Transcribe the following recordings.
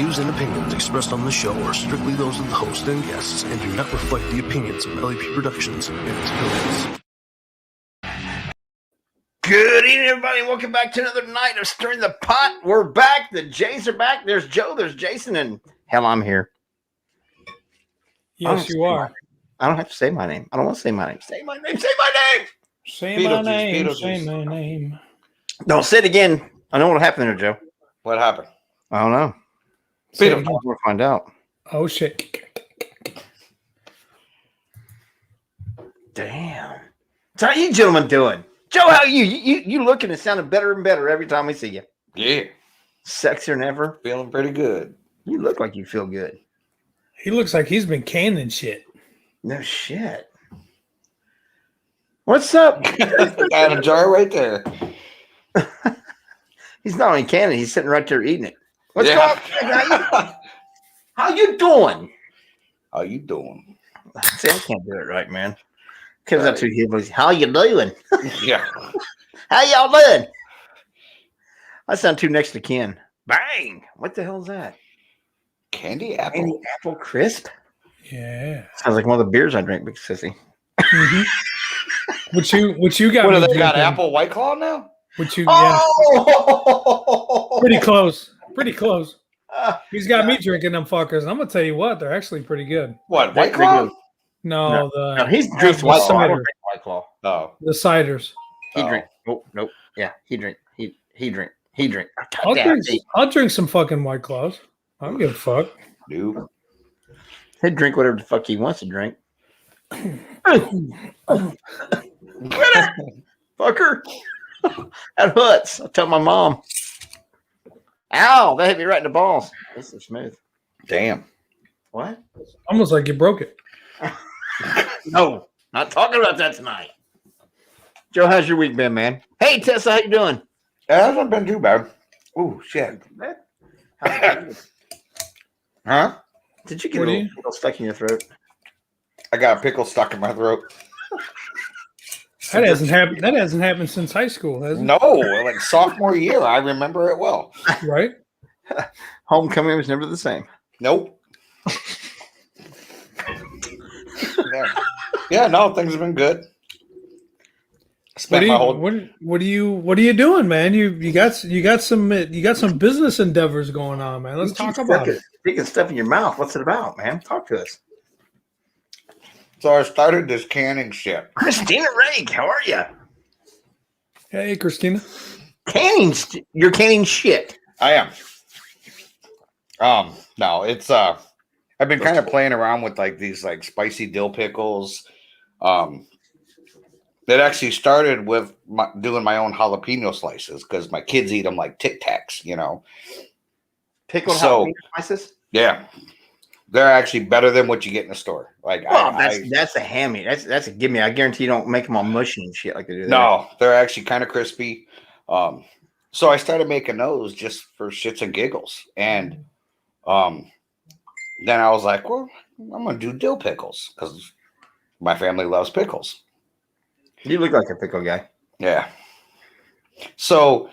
views and opinions expressed on the show are strictly those of the host and guests and do not reflect the opinions of LAP Productions and its affiliates. Good evening, everybody. Welcome back to another night of Stirring the Pot. We're back. The Jays are back. There's Joe, there's Jason, and hell, I'm here. Yes, you are. I don't have to say my name. I don't want to say my name. Say my name. Say my name. Say my name. Say my name. Don't say it again. I know what'll happen there, Joe. What happened? I don't know. We'll find out. Oh, shit. Damn. So how you gentlemen doing? Joe, how are you? You looking and sounding better and better every time we see you. Yeah. Sexier than ever. Feeling pretty good. You look like you feel good. He looks like he's been canning shit. No shit. What's up? Got a jar right there. He's not only canning, he's sitting right there eating it. What's going on? How you doing? How you doing? See, I can't do it right, man. Comes out too heavily. How you doing? Yeah. How y'all doing? I sound too next to Ken. Bang! What the hell is that? Candy apple. Candy apple crisp? Yeah. Sounds like one of the beers I drink, big sissy. Mm-hmm. What you got? What me do they got? drinking? Apple White Claw now? What you? Oh! Yeah. Pretty close. Pretty close. He's got me drinking them fuckers, and I'm gonna tell you what, they're actually pretty good. What, White Claw? No, No, he drinks the White Claw. I don't cider. drink White Claw. Oh. The ciders. He drink. Nope. Yeah, he drink. He drink. I'll drink some fucking White Claws. I don't give a fuck. Nope. He'd drink whatever the fuck he wants to drink. Fucker. At Hutz. I'll tell my mom. Ow, that hit me right in the balls. This is smooth. Damn. What? Almost like you broke it. No, not talking about that tonight. Joe, how's your week been, man? Hey, Tessa, how you doing? It hasn't been too bad. Oh, shit. Huh? Did you get a little stuck in your throat? I got a pickle stuck in my throat. That hasn't happened. That hasn't happened since high school, has it? No, like sophomore year. I remember it well. Right? Homecoming was never the same. Nope. Yeah, no, things have been good. What are you doing, man? You got some business endeavors going on, man. Let's talk about it. Sticking stuff in your mouth. What's it about, man? Talk to us. So I started this canning shit. Christina Rake, how are you? Hey, Christina. You're canning shit. I am. No, it's I've been kind of playing around with like these like spicy dill pickles. It actually started with doing my own jalapeno slices because my kids eat them like Tic Tacs, you know. Pickled jalapeno slices? Yeah. They're actually better than what you get in the store. Like, that's a hammy. That's a gimme. I guarantee you don't make them all mushy and shit like they do there. No, they're actually kind of crispy. So I started making those just for shits and giggles, and then I was like, well, I'm gonna do dill pickles because my family loves pickles. You look like a pickle guy. Yeah. So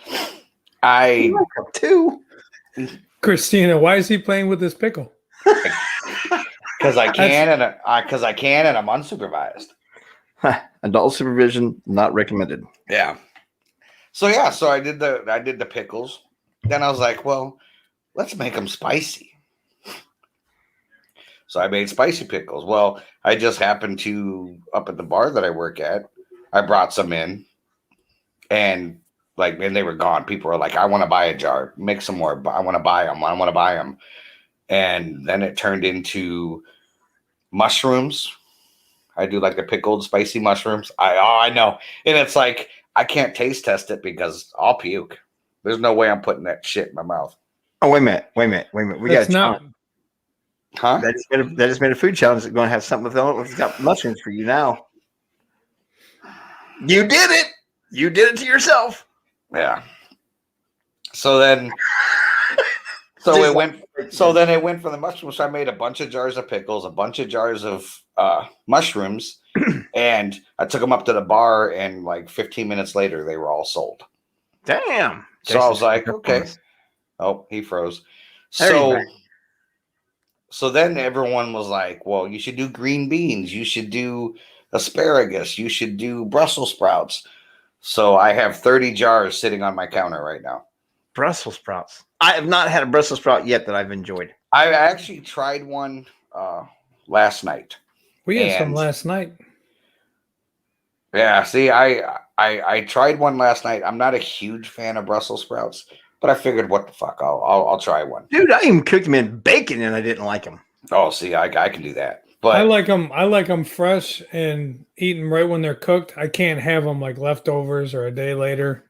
I too. Christina, why is he playing with this pickle? Because I can, and I'm unsupervised. Adult supervision not recommended. Yeah. So I did the pickles. Then I was like, well, let's make them spicy. So I made spicy pickles. Well, I just happened to up at the bar that I work at, I brought some in, and they were gone. People were like, I want to buy a jar, make some more. I want to buy them. And then it turned into mushrooms. I do like the pickled spicy mushrooms. I know. And it's like, I can't taste test it because I'll puke. There's no way I'm putting that shit in my mouth. Oh, wait a minute. We got a challenge. Huh? That just made a food challenge. That's going to have something with it. It's got mushrooms for you now. You did it. You did it to yourself. Yeah. So then it went for the mushrooms. So I made a bunch of jars of pickles, a bunch of jars of mushrooms, and I took them up to the bar, and like 15 minutes later, they were all sold. Damn. So I was like, okay. Oh, he froze. So So then everyone was like, well, you should do green beans. You should do asparagus. You should do Brussels sprouts. So I have 30 jars sitting on my counter right now. Brussels sprouts. I have not had a Brussels sprout yet that I've enjoyed. I actually tried one last night. We had some last night. Yeah, see, I tried one last night. I'm not a huge fan of Brussels sprouts, but I figured, what the fuck, I'll try one. Dude, I even cooked them in bacon and I didn't like them. Oh, see, I can do that. But I like them. I like them fresh and eating right when they're cooked. I can't have them like leftovers or a day later.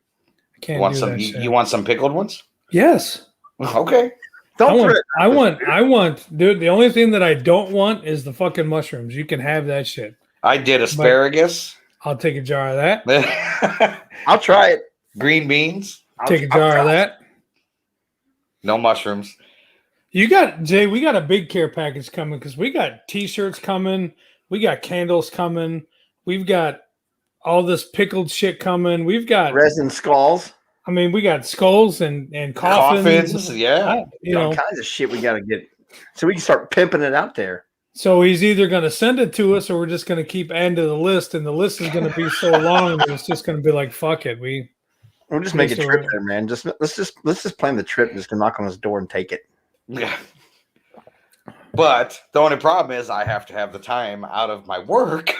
I can't want do some. that shit. You want some pickled ones? Yes. Okay. I want, dude. The only thing that I don't want is the fucking mushrooms. You can have that shit. I did asparagus. I'll take a jar of that. I'll try it. Green beans. Take a jar of that. No mushrooms. You got, Jay, we got a big care package coming because we got T-shirts coming. We got candles coming. We've got all this pickled shit coming. We've got resin skulls. I mean, we got skulls and coffins. Yeah. All kinds of shit we got to get. So we can start pimping it out there. So he's either going to send it to us or we're just going to keep adding to the list. And the list is going to be so long that it's just going to be like, fuck it. We'll just make a trip there, man. Let's just plan the trip and just go knock on his door and take it. Yeah. But the only problem is I have to have the time out of my work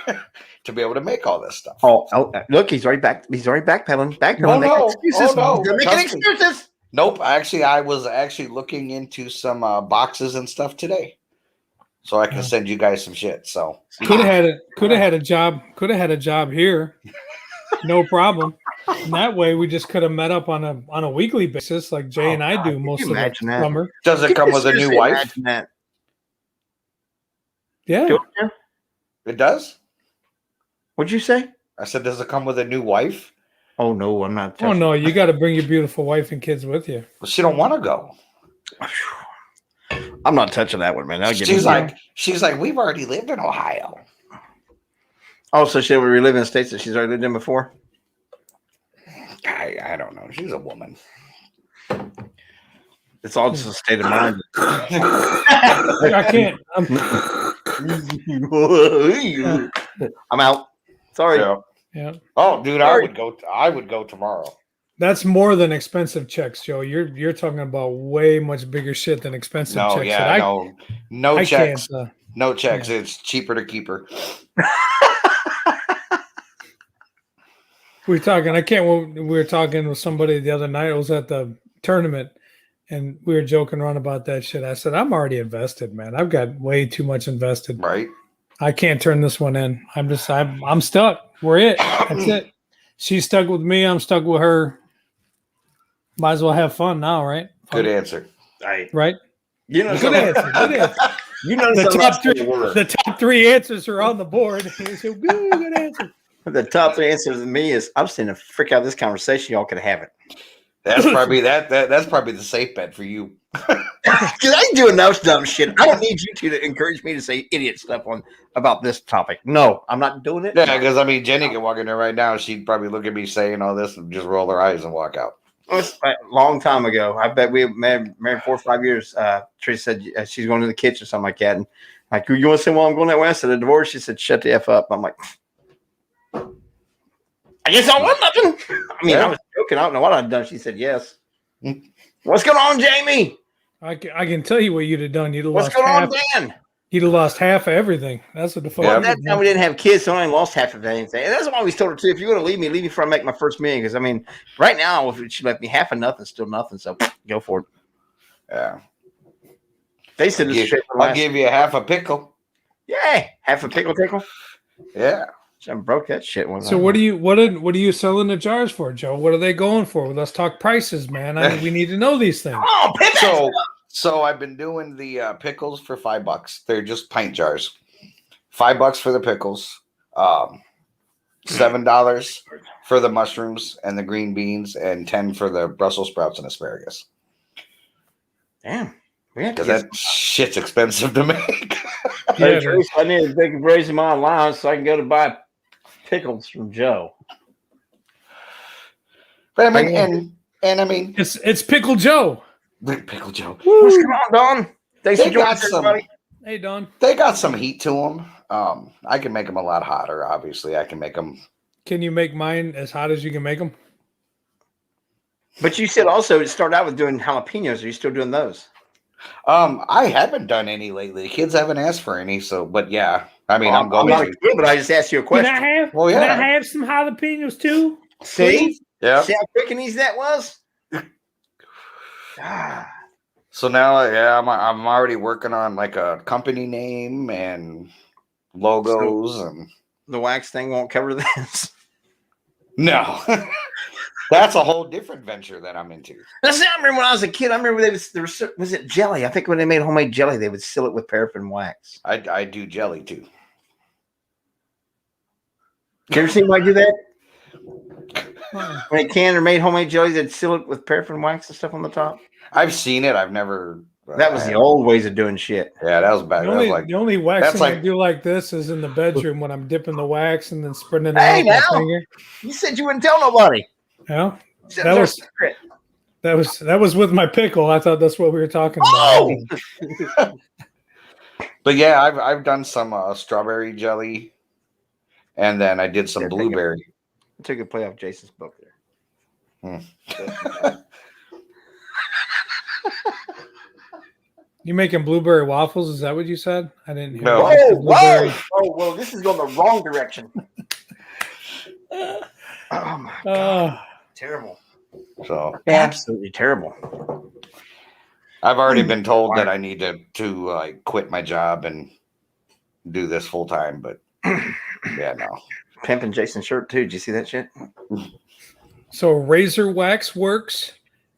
to be able to make all this stuff. Oh, look, he's already back. He's already backpedaling. No. Excuses. Oh, no. Making excuses. Nope. I was actually looking into some boxes and stuff today, so I can send you guys some shit. So could have had a job here, no problem. And that way, we just could have met up on a weekly basis, like Jay and I do most of the summer. Does it come with a new wife? Yeah, it does. What'd you say? I said, does it come with a new wife? Oh no, I'm not. Oh no, you got to bring your beautiful wife and kids with you. Well, she don't want to go. I'm not touching that one, man. She's like, we've already lived in Ohio. Oh, so she would live in states that she's already lived in before? I don't know. She's a woman. It's all just a state of mind. I can't. I'm out. Sorry. Yeah. Oh, dude, I would go tomorrow. That's more than expensive checks, Joe. You're talking about way much bigger shit than expensive checks. No checks. No checks. Yeah. It's cheaper to keep her. We were talking with somebody the other night. I was at the tournament and we were joking around about that shit. I said, I'm already invested, man. I've got way too much invested. Right. I can't turn this one in. I'm stuck. We're it. That's it. She's stuck with me. I'm stuck with her. Might as well have fun now, right? Good answer. Right. You know, good answer. Good answer. You know, the top three answers are on the board. So good answer. The top three answers to me is I'm saying to freak out this conversation. Y'all can have it. That's probably that's probably the safe bet for you. Because I do enough dumb shit. I don't need you two to encourage me to say idiot stuff about this topic. No, I'm not doing it. Yeah, because Jenny can walk in there right now. She'd probably look at me saying all this and just roll her eyes and walk out. It was a long time ago. I bet we married 4 or 5 years. Trish said she's going to the kitchen or something like that. And like, you want to say, well, I'm going that way? I said, a divorce. She said, shut the F up. I'm like, I guess I want nothing. I mean, I was joking. I don't know what I'd done. She said, yes. What's going on, Jamie? I can tell you what you'd have done. What's going on, Dan? You'd have lost half of everything. That's what the fuck. Well, that time we didn't have kids, so I only lost half of anything. And that's why I always told her, too, if you're going to leave me before I make my first million. Because, I mean, right now, if she left me half of nothing, still nothing. So go for it. Yeah. They said I'll give you half a pickle. Yeah. Half a pickle tickle. Yeah. I broke that shit one. So what are you selling the jars for, Joe? What are they going for? Let's talk prices, man. We need to know these things. Oh, so I've been doing the pickles for $5. They're just pint jars. $5 for the pickles. $7 for the mushrooms and the green beans, and $10 for the Brussels sprouts and asparagus. Damn. Because that shit's expensive to make. Yeah, I need to raise my allowance so I can go to buy pickles from Joe. But I mean, and I mean, it's Pickle Joe. Pickle Joe. What's going on, Don? Thanks for joining us, everybody. Hey, Don. They got some heat to them. I can make them a lot hotter. Obviously, I can make them. Can you make mine as hot as you can make them? But you said also to start out with doing jalapenos. Are you still doing those? I haven't done any lately. The kids haven't asked for any, so but yeah. I mean, I'm going not a to. kid, but I just asked you a question. Well, yeah. Can I have some jalapenos too? See? Yeah. See how quick and easy that was? So now, yeah, I'm already working on like a company name and logos and The wax thing won't cover this. no. That's a whole different venture that I'm into. I remember when I was a kid. I remember was it jelly? I think when they made homemade jelly, they would seal it with paraffin wax. I do jelly too. You ever seen anybody do that? When they canned or made homemade jelly, they'd seal it with paraffin wax and stuff on the top. I've seen it. I've never. That was the old ways of doing shit. Yeah, that was bad. The only waxing like- I do like this is in the bedroom when I'm dipping the wax and then spreading it Hey, on my now! finger. You said you wouldn't tell nobody. Yeah, You said That it was- our secret. that was with my pickle. I thought that's what we were talking about. Oh! But yeah, I've done some strawberry jelly, and then I did some There, take it. blueberry. I took a play off Jason's book there. You making blueberry waffles? Is that what you said? I didn't hear. No. You said Whoa, blueberry. whoa! Oh, well, this is going the wrong direction. Oh my god, terrible! So Absolutely terrible. I've already been told that I need to like quit my job and do this full time, but yeah, no. Pimping Jason's shirt too. Did you see that shit? So razor wax works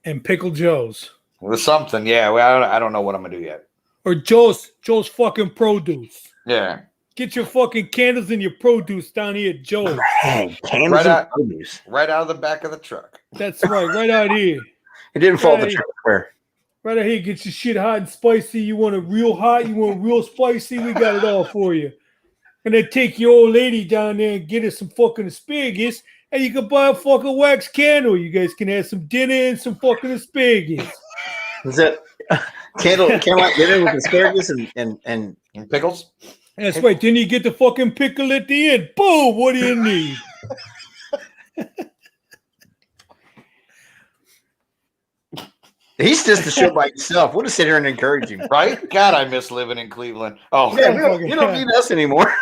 and pickle Joe's. With something, yeah. Well, I don't know what I'm gonna do yet. Or Joe's fucking produce. Yeah, Get your fucking candles and your produce down here at Joe's. Hey, candles Right and out. produce. right out of the back of the truck. That's right out here. It didn't fall the Hey. truck where. Right out here, get your shit hot and spicy. You want it real hot? You want it real spicy? We got it all for you. And then take your old lady down there and get her some fucking asparagus, and you can buy a fucking wax candle. You guys can have some dinner and some fucking asparagus. Is it candlelight dinner with asparagus and And pickles. That's right. Then you get the fucking pickle at the end. Boom! What do you need? he's just a show by himself. We'll just sit here and encourage him. Right? God, I miss living in Cleveland. Oh, Yeah, you don't need us anymore.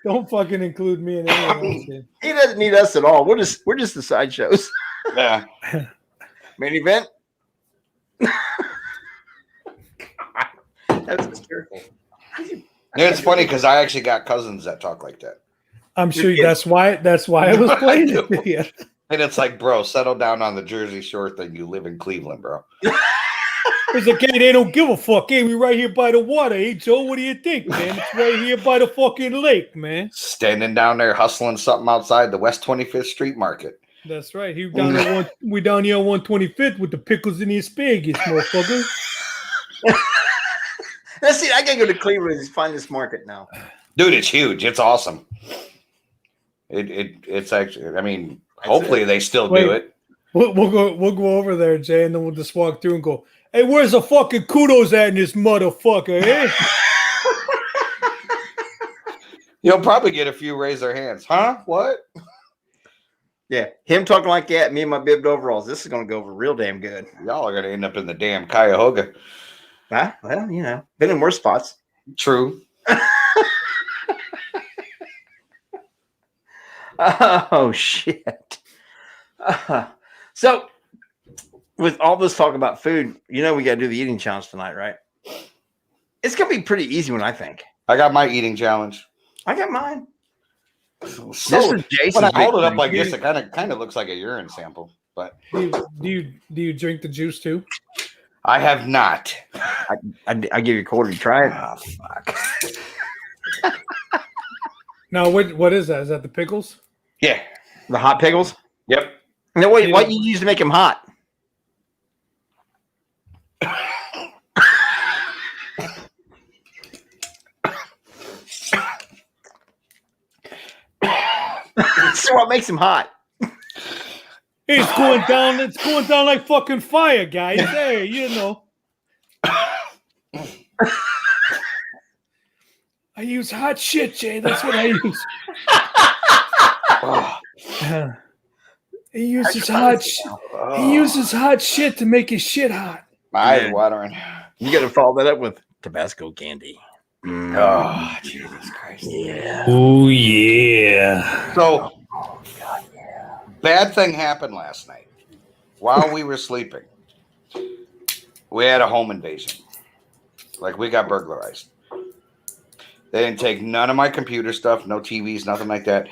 Don't fucking include me in anything else. Dude. He doesn't need us at all. We're just the sideshows. yeah. Main event. That's hysterical. It's funny because I actually got cousins that talk like that. I'm sure that's why I was playing it to you. And it's like, bro, settle down on the Jersey Shore thing. You live in Cleveland, bro. It's like, hey, they don't give a fuck. Hey, we right here by the water. Hey, Joe, what do you think, man? It's right here by the fucking lake, man. Standing down there hustling something outside the West 25th Street Market. That's right. We down here on 125th with the pickles and the asparagus, motherfucker. Let's see. I gotta go to Cleveland and find this market now. Dude, it's huge. It's awesome. It's actually, I mean, hopefully they still do it. We'll go over there, Jay, and then we'll just walk through and go, hey, where's the fucking kudos at in this motherfucker, eh? You'll probably get a few raise their hands. Huh? What? Yeah, him talking like that, me in my bibbed overalls. This is gonna go over real damn good. Y'all are going to end up in the damn Cuyahoga. Huh? Well, you know, been in worse spots. True. Oh shit. So, with all this talk about food, you know we got to do the eating challenge tonight, right? It's gonna be pretty easy one, I think. I got my eating challenge. I got mine. So, This is Jason's. when I hold it up big like thing. this, it kind of looks like a urine sample. But Do you drink the juice too? I have not. I give you a quarter to try it. Oh, fuck. No, what is that? Is that the pickles? Yeah. The hot pickles. Yep. No, wait. What you use to make them hot? So what makes them hot? It's going down. It's going down like fucking fire, guys. Hey, you know. I use hot shit, Jay. That's what I use. He uses hot shit. He uses hot shit to make his shit hot. My eyes watering. You got to follow that up with Tabasco Candy. Oh, Jesus Christ. Yeah. Oh, yeah. So, bad thing happened last night. While we were sleeping, we had a home invasion. Like, we got burglarized. They didn't take none of my computer stuff, no TVs, nothing like that.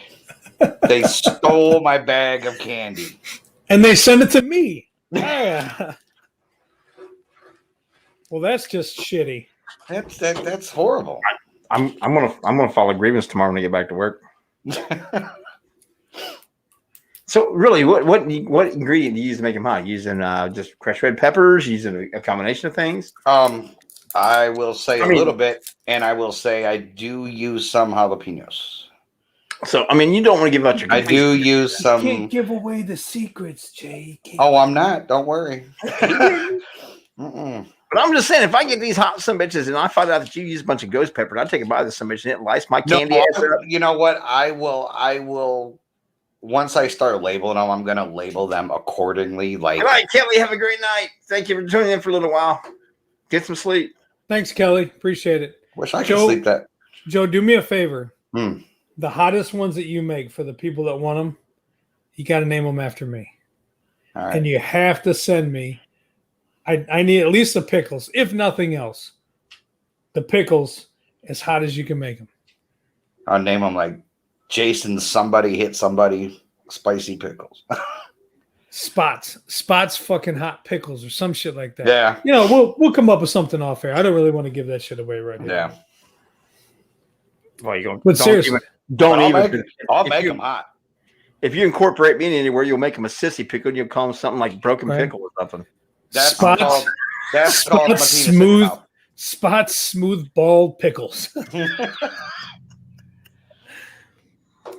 They stole my bag of candy. And they sent it to me. Yeah. Well, that's just shitty. That's horrible. I'm gonna file a grievance tomorrow when I get back to work. So really, what ingredient do you use to make them hot? Using just crushed red peppers? Using a combination of things? I will say a little bit, and I will say I do use some jalapenos. So I mean, you don't want to give out your. I do use some. You can't give away the secrets, Jay. Oh, I'm not. Don't worry. But I'm just saying, if I get these hot some bitches and I find out that you use a bunch of ghost pepper, I'll take a bite of some bitch and it lights my candy ass up. You know what? I will. Once I start labeling them, I'm gonna label them accordingly. Like, all right, Kelly, have a great night. Thank you for tuning in for a little while. Get some sleep. Thanks, Kelly. Appreciate it. Wish I could sleep that. Joe, do me a favor. The hottest ones that you make for the people that want them, you got to name them after me. All right. And you have to send me. I need at least the pickles, if nothing else. The pickles as hot as you can make them. I'll name them like Jason somebody hit somebody spicy pickles. Spots fucking hot pickles or some shit like that. Yeah. You know, we'll come up with something off air. I don't really want to give that shit away right now. Yeah. Well, you going? But seriously, I'll make them hot. If you incorporate me anywhere, you'll make them a sissy pickle. And you'll call them something like broken pickle or something. That's called Spots smooth bald pickles.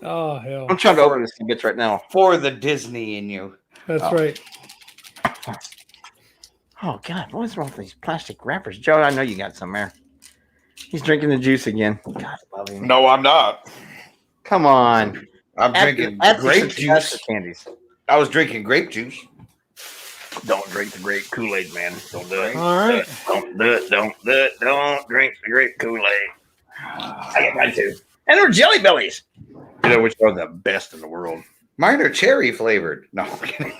Oh hell! I'm trying to open this bitch right now. For the Disney in you. That's right. Oh God, what is wrong with these plastic wrappers, Joe? I know you got some there. He's drinking the juice again. God love him. No, I'm not. Come on. I'm drinking grape juice. Candies. I was drinking grape juice. Don't drink the grape Kool-Aid, man. Don't do it. All right. Don't do it. Don't do it. Don't drink the grape Kool-Aid. I get mine too. And they're Jelly Bellies. You know which are the best in the world. Mine are cherry flavored. No, I'm kidding.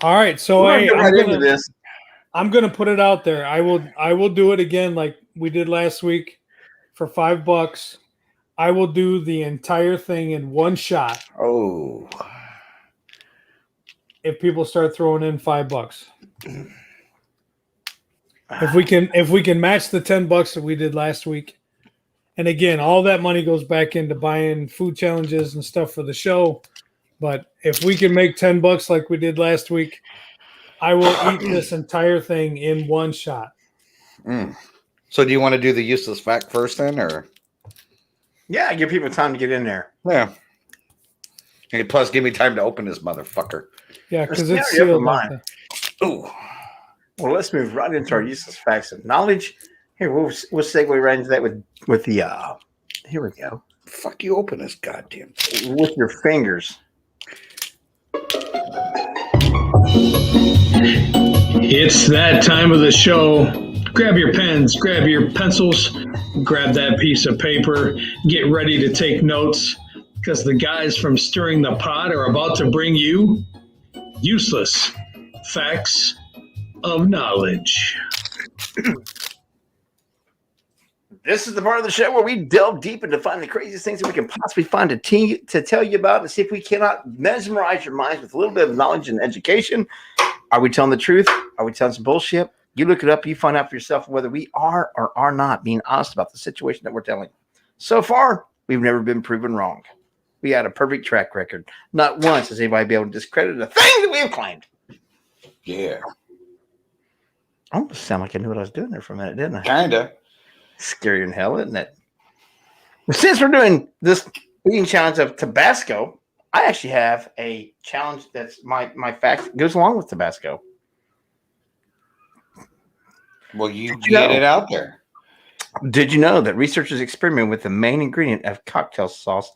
All right. So I'm gonna put it out there. I will do it again like we did last week for $5. I will do the entire thing in one shot. Oh. If people start throwing in $5. If we can match the $10 that we did last week. And again, all that money goes back into buying food challenges and stuff for the show. But if we can make $10 like we did last week, I will eat this entire thing in one shot. So do you want to do the useless fact first then, or? Yeah, give people time to get in there. Yeah. And plus, give me time to open this motherfucker. Yeah, because it's sealed. Ooh. Well, let's move right into our useless facts of knowledge. Here, we'll segue right into that with the here we go. Fuck you, open this goddamn thing. With your fingers. It's that time of the show. Grab your pens, grab your pencils, grab that piece of paper, get ready to take notes, because the guys from Stirring the Pot are about to bring you useless facts of knowledge. This is the part of the show where we delve deep into finding the craziest things that we can possibly find to tell you about and see if we cannot mesmerize your minds with a little bit of knowledge and education. Are we telling the truth? Are we telling some bullshit? You look it up, you find out for yourself whether we are or are not being honest about the situation that we're telling. So far, we've never been proven wrong. We had a perfect track record. Not once has anybody been able to discredit a thing that we have claimed. Yeah. I almost sound like I knew what I was doing there for a minute, didn't I? Kinda. Scary in hell, isn't it? Since we're doing this eating challenge of Tabasco, I actually have a challenge that's my fact goes along with Tabasco. Well, you get it out there. Did you know that researchers experiment with the main ingredient of cocktail sauce,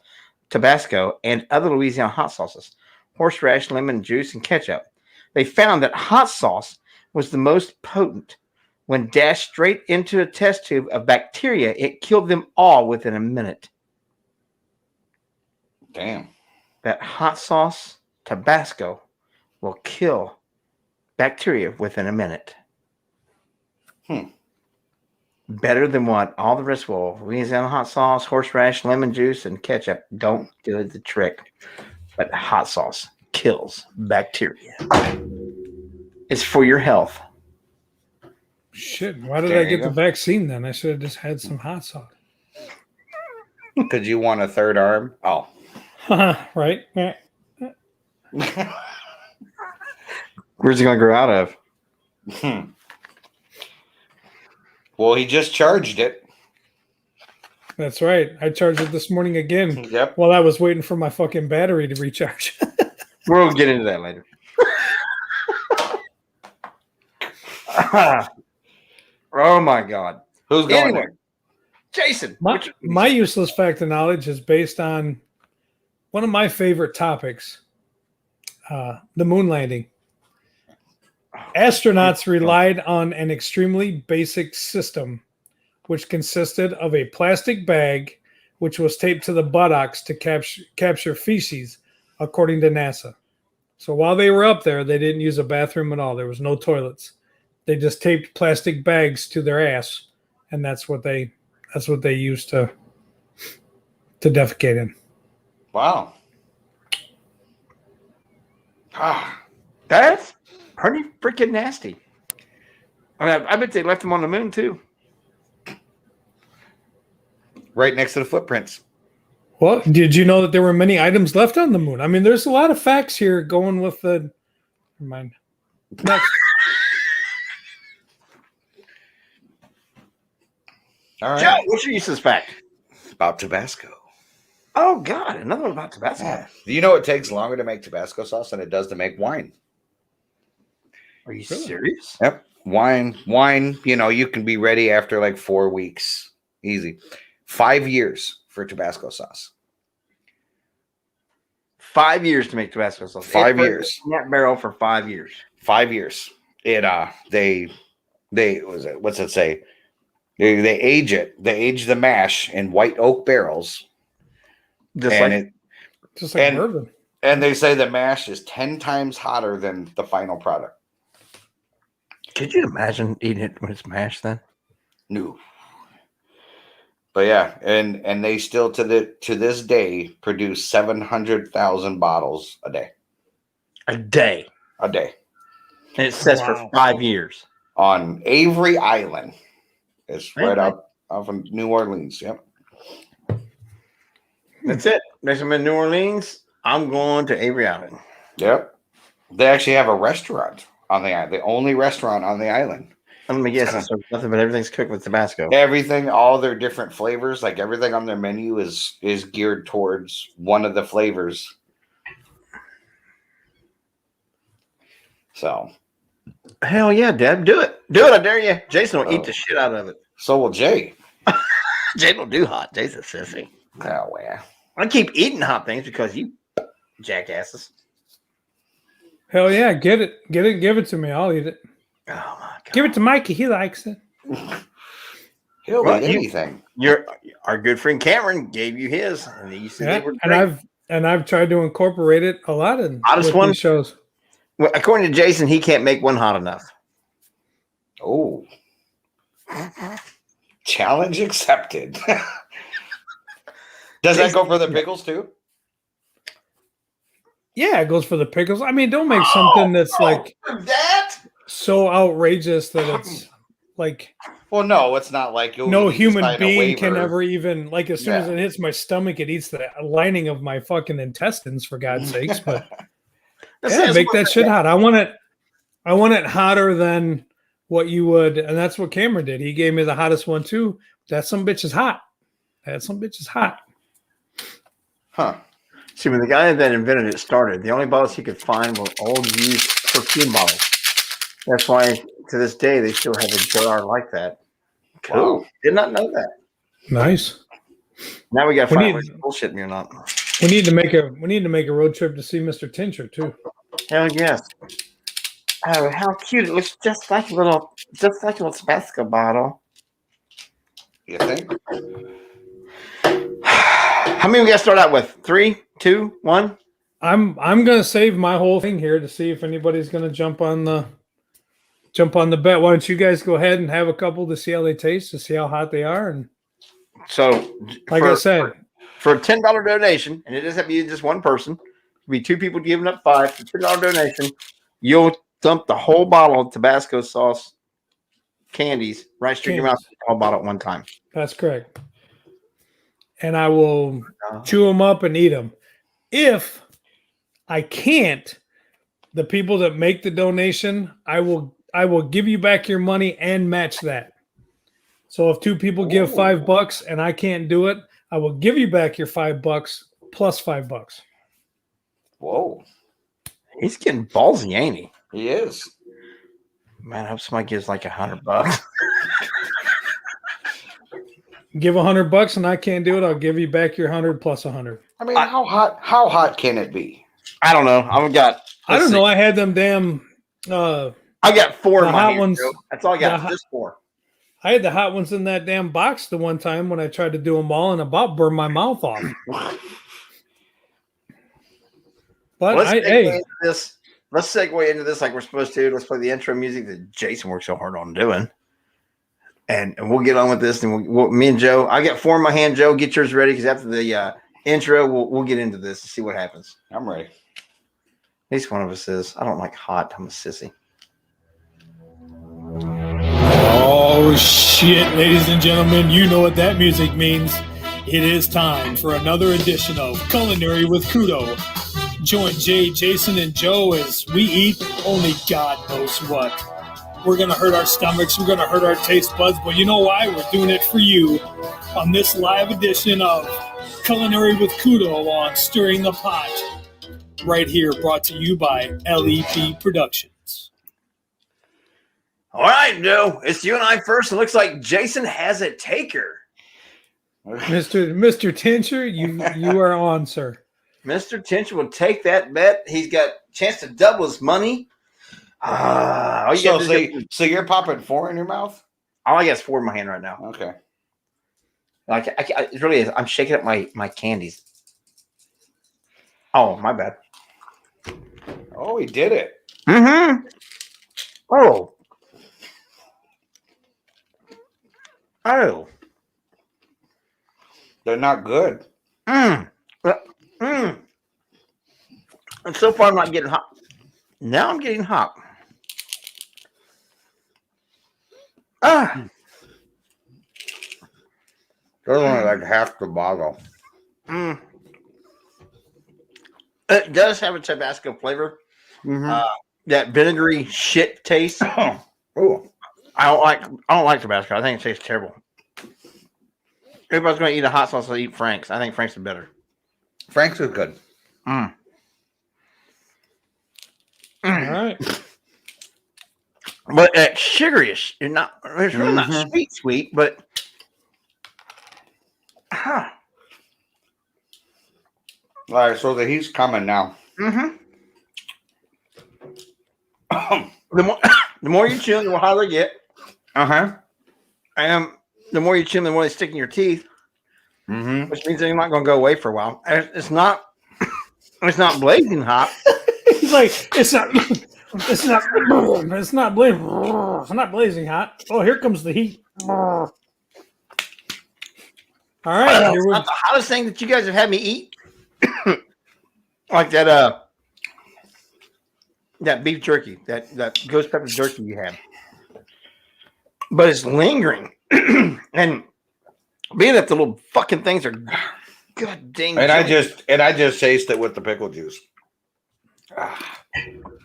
Tabasco, and other Louisiana hot sauces, horseradish, lemon juice, and ketchup? They found that hot sauce was the most potent. When dashed straight into a test tube of bacteria, it killed them all within a minute. Damn. That hot sauce, Tabasco, will kill bacteria within a minute. Better than what? All the rest will. Louisiana hot sauce, horseradish, lemon juice, and ketchup don't do the trick. But hot sauce kills bacteria. It's for your health. Shit, why did There I you get the go. vaccine then? I should have just had some hot sauce. Because you want a third arm? Oh. Right? Yeah. Where's it going to grow out of? Well, he just charged it. That's right. I charged it this morning again Yep. while I was waiting for my fucking battery to recharge. We'll get into that later. Oh my God. Who's going Anyway, there? Jason. My useless fact of knowledge is based on one of my favorite topics, the moon landing. Astronauts relied on an extremely basic system, which consisted of a plastic bag which was taped to the buttocks to capture feces, according to NASA. So while they were up there, they didn't use a bathroom at all. There was no toilets. They just taped plastic bags to their ass, and that's what they used to defecate in. Wow. That's pretty freaking nasty. I bet they left them on the moon too. Right next to the footprints. Well, did you know that there were many items left on the moon? I mean, there's a lot of facts here going with the. Never mind. Next. All right. Joe, what's your useless fact? About Tabasco. Oh God, another one about Tabasco. Yeah. Do you know it takes longer to make Tabasco sauce than it does to make wine? Are you serious? Yep. Wine, you can be ready after like 4 weeks. Easy. 5 years for Tabasco sauce. 5 years to make Tabasco sauce. 5 years. In that barrel for 5 years. 5 years. It what's it say? They age it. They age the mash in white oak barrels. Just like bourbon. And they say the mash is 10 times hotter than the final product. Could you imagine eating it when it's mashed then? No. But yeah, and they still to this day produce 700,000 bottles a day. A day. A day. And it says for 5 years. On Avery Island. It's right Okay. out off of New Orleans. Yep. That's it. Next time I'm in New Orleans, I'm going to Avery Island. Yep. They actually have a restaurant on the island. The only restaurant on the island. Let me guess. It's nothing but everything's cooked with Tabasco. Everything, all their different flavors, like everything on their menu is geared towards one of the flavors. So. Hell yeah, Deb. Do it. Do it. I dare you. Jason will eat the shit out of it. So will Jay. Jason will do hot. Jason's sissy. Oh, yeah. I keep eating hot things because you jackasses. Hell yeah, get it, give it to me. I'll eat it. Oh my God. Give it to Mikey. He likes it. He'll Well, eat anything. Our good friend Cameron gave you his, and he said Yeah, they were great. and I've tried to incorporate it a lot in Hottest with one? these shows. Well, according to Jason, he can't make one hot enough. Oh. Challenge accepted. Does that go for the pickles too? Yeah, it goes for the pickles. I mean, don't make something that's like that. so outrageous that it's like Well, no, it's not like you'll no need to human sign a being can waiver. ever even like as soon as it hits my stomach, it eats the lining of my fucking intestines for God's sakes. But yeah, make that shit hot. I want it hotter than what you would, and that's what Cameron did. He gave me the hottest one too. That some bitch is hot. That some bitch is hot. Huh. See, when the guy that invented it started, the only bottles he could find were old used perfume bottles. That's why to this day they still have a jar like that Cool. Wow. Did not know that. Nice. Now we got to We find need- out bullshit me or not. We need to make a road trip to see Mr. Tincher too. Hell yes. Oh, how cute! It looks just like a little Tabasco bottle. You think? How many we got to start out with? 3, 2, 1. I'm gonna save my whole thing here to see if anybody's gonna jump on the bet. Why don't you guys go ahead and have a couple to see how they taste, to see how hot they are, and So, like I said, for a $10 donation, and it doesn't have to be just one person, it could be 2 people giving up 5 for $10 donation, you'll dump the whole bottle of Tabasco sauce candies right straight in your mouth, all bottle at one time. that's correct. And I will chew them up and eat them. If I can't, the people that make the donation, I will give you back your money and match that. So if 2 people give $5 and I can't do it, I will give you back your $5 plus $5. Whoa. He's getting ballsy, ain't he? He is. Man, I hope somebody gives like $100. Give $100 and I can't do it, I'll give you back your 100 plus 100. I mean, how hot can it be? I don't know. I don't know. I had them damn. I got 4 the in my hot hand, ones. Joe. That's all I got. the Just 4. I had the hot ones in that damn box the one time when I tried to do them all and about burned my mouth off. But Let's hey, segue into this like we're supposed to. Let's play the intro music that Jason worked so hard on doing. And we'll get on with this. And me and Joe, I got 4 in my hand. Joe, get yours ready because after the intro, we'll get into this and see what happens. I'm ready. At least one of us is. I don't like hot. I'm a sissy. Oh, shit, ladies and gentlemen, you know what that music means. It is time for another edition of Culinary with Kudo. Join Jay, Jason, and Joe as we eat only God knows what. We're going to hurt our stomachs, we're going to hurt our taste buds, but you know why? We're doing it for you on this live edition of Culinary with Kudo on Stirring the Pot. Right here, brought to you by LEP Productions. All right, Joe. It's you and I first. It looks like Jason has a taker. Mr. Tincher, you are on, sir. Mr. Tincher will take that bet. He's got a chance to double his money. So you're popping 4 in your mouth? All I got is 4 in my hand right now. Okay. Like it really is. I'm shaking up my candies. Oh, my bad. Oh, he did it. Mm-hmm. Oh. They're not good. And so far, I'm not getting hot. Now I'm getting hot. They're only like half the bottle. It does have a Tabasco flavor. That vinegary shit taste. Oh. I don't like Tabasco. I think it tastes terrible. Everybody's going to eat a hot sauce, I'll eat Frank's. I think Frank's is better. Frank's is good. All right. But it's sugarish. It's really not sweet, but All right, so the heat's coming now. the more you chew, the more hotter they get. And the more you chew, the more they stick in your teeth. Which means they're not going to go away for a while. It's not blazing hot. He's like, it's not blazing hot. Oh, here comes the heat. All right, It's not the hottest thing that you guys have had me eat. Like that beef jerky, that ghost pepper jerky you had. But it's lingering. And being that the little fucking things are god dang. And I just taste it with the pickle juice.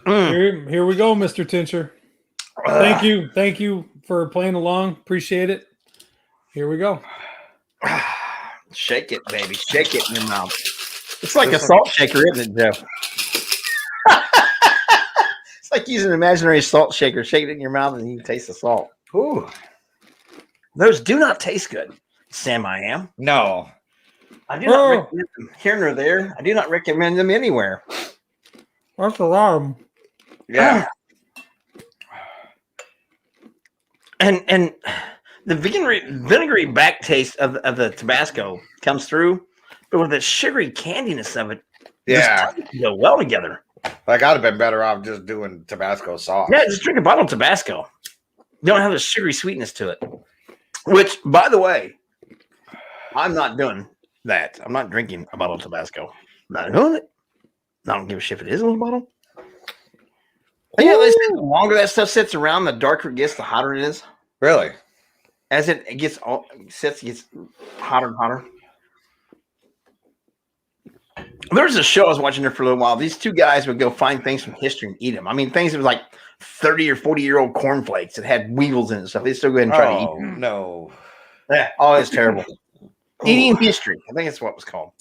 Here we go, Mr. Tincher. Thank you for playing along. Appreciate it. Here we go. Shake it, baby. Shake it in your mouth. It's like a salt shaker, isn't it, Joe? It's like using an imaginary salt shaker. Shake it in your mouth and you can taste the salt. Ooh. Those do not taste good, Sam. I am. No. I do not recommend them here nor there. I do not recommend them anywhere. That's a lot of them. Yeah. And the vinegary back taste of the Tabasco comes through, but with the sugary candiness of it, Yeah. go well together. Like, I'd have been better off just doing Tabasco sauce. Yeah, just drink a bottle of Tabasco. You don't have the sugary sweetness to it. Which, by the way, I'm not doing that. I'm not drinking a bottle of Tabasco. Not doing it. I don't give a shit if it is in a bottle. But yeah, they say the longer that stuff sits around, the darker it gets, the hotter it is. Really? As it gets it gets hotter and hotter. There's a show I was watching there for a little while. These two guys would go find things from history and eat them. I mean, things that was like 30 or 40-year-old cornflakes that had weevils in it and stuff. They still go ahead and try to eat them. No. Yeah, oh, it's terrible. Eating history. I think that's what it was called.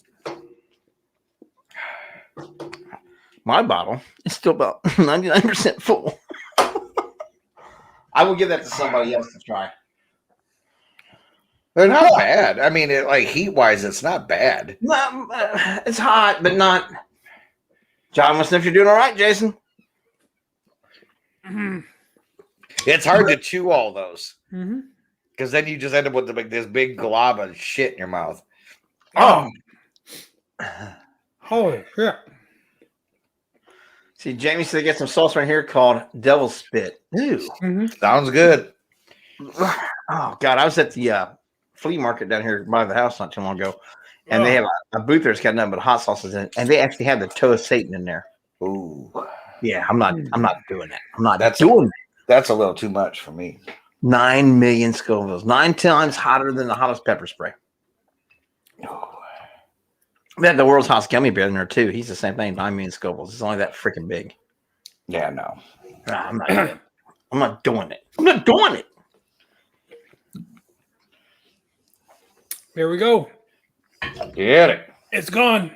My bottle is still about 99% full. I will give that to somebody else to try. They're not bad. I mean, heat-wise, it's not bad. No, it's hot, but not. John, wants to know if you're doing all right, Jason. It's hard to chew all those. Mm-hmm. Because then you just end up with this big glob of shit in your mouth. Oh. Holy shit. See, Jamie said they get some sauce right here called Devil's Spit. Ew. Mm-hmm. Sounds good. Oh, God. I was at the flea market down here by the house not too long ago, and they have a booth there that's got nothing but hot sauces in it, and they actually have the toe of Satan in there. Ooh. Yeah, I'm not doing that. I'm not That's doing that. That's a little too much for me. 9 million Scovilles. 9 times hotter than the hottest pepper spray. We had the world's hottest gummy bear in there, too. He's the same thing, 9 million Scovilles. It's only that freaking big. Yeah, no. Nah, I'm not doing it. I'm not doing it. I'm not doing it. Here we go. Get it. It's gone.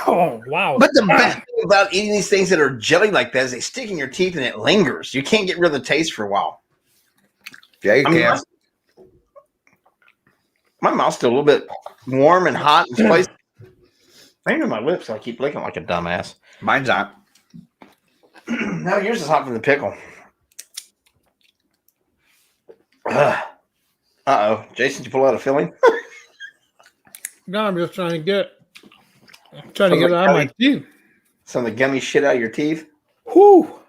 Oh, wow. But the best thing about eating these things that are jelly like that is they stick in your teeth and it lingers. You can't get rid of the taste for a while. Yeah, you can. My mouth's still a little bit warm and hot and spicy. I know my lips, so I keep licking like a dumbass. Mine's not. Now yours is hot from the pickle. Uh-oh. Jason, did you pull out a filling? No, I'm just trying to get it out of my teeth. Some of the gummy shit out of your teeth? Whew.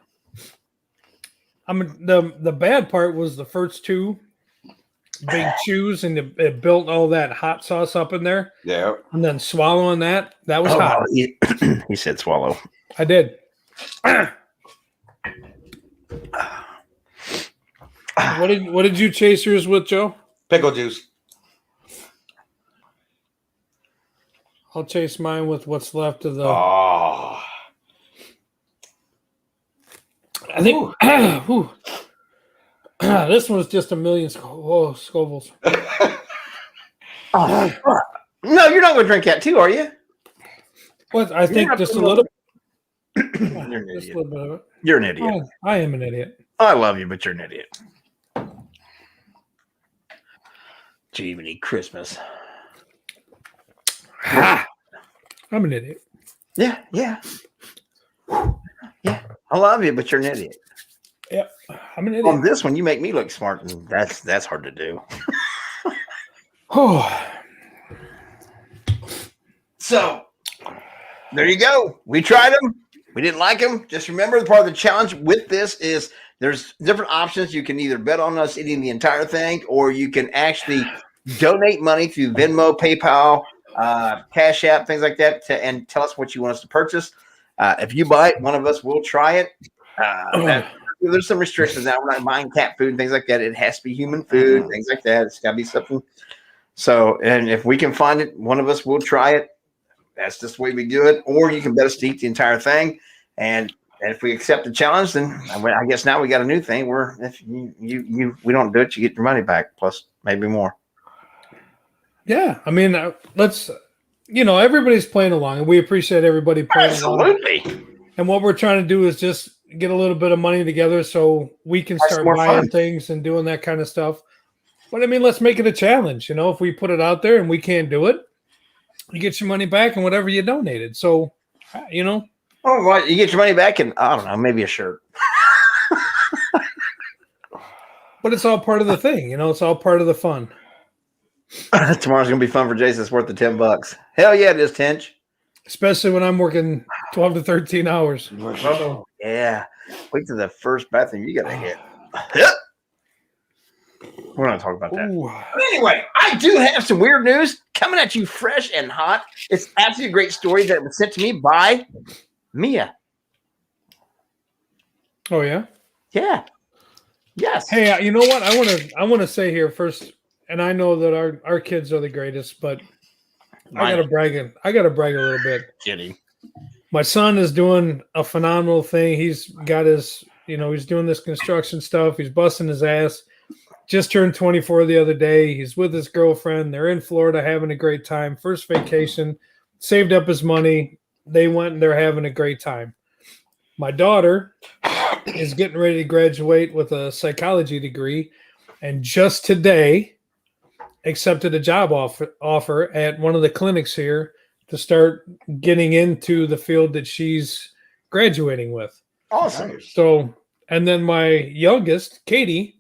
I mean, the bad part was the first two big chews, and it built all that hot sauce up in there. Yeah. And then swallowing that was hot. He said swallow. I did. What did you chase yours with, Joe? Pickle juice. I'll chase mine with what's left of the. Oh. I think this one's just a million Scovilles. Oh, no, you're not going to drink that too, are you? What? I think just a little. You're an Just a idiot. little bit of it. You're an idiot. I am an idiot. I love you, but you're an idiot. Jiminy Christmas. I'm an idiot. Yeah. Yeah. I love you, but you're an idiot. Yep. I'm an idiot. On this one, you make me look smart, and that's hard to do. Oh. So, there you go. We tried them. We didn't like them. Just remember, the part of the challenge with this is there's different options. You can either bet on us eating the entire thing, or you can actually donate money through Venmo, PayPal, Cash App, things like that, and tell us what you want us to purchase. If you buy it, one of us will try it. There's some restrictions now. We're not buying cat food and things like that. It has to be human food, things like that. It's got to be something. So, and if we can find it, one of us will try it. That's just the way we do it. Or you can bet us to eat the entire thing. And if we accept the challenge, then I guess now we got a new thing where if we don't do it, you get your money back plus maybe more. Yeah, I mean, let's, everybody's playing along, and we appreciate everybody playing along. Absolutely. And what we're trying to do is just, get a little bit of money together so we can That's start more buying fun. things and doing that kind of stuff. But I mean, let's make it a challenge. You know, if we put it out there and we can't do it, you get your money back and whatever you donated. So, you know, Oh, well, you get your money back and I don't know, maybe a shirt. but it's all part of the thing. You know, it's all part of the fun. Tomorrow's gonna be fun for Jason. It's worth the $10. Hell yeah, it is, Tinch. Especially when I'm working 12 to 13 hours. Oh, yeah. Wait till the first bathroom you gotta hit. Yep. We're not talking about that. Ooh. But anyway, I do have some weird news coming at you fresh and hot. It's absolutely a great story that was sent to me by Mia. Oh yeah. Yeah. Yes. Hey, you know what? I want to say here first, and I know that our kids are the greatest, but I gotta brag a little bit. Kidding. My son is doing a phenomenal thing. He's got his, he's doing this construction stuff. He's busting his ass. Just turned 24 the other day. He's with his girlfriend. They're in Florida having a great time. First vacation. Saved up his money. They went and they're having a great time. My daughter is getting ready to graduate with a psychology degree, and just today accepted a job offer at one of the clinics here to start getting into the field that she's graduating with. Awesome. So, and then my youngest, Katie,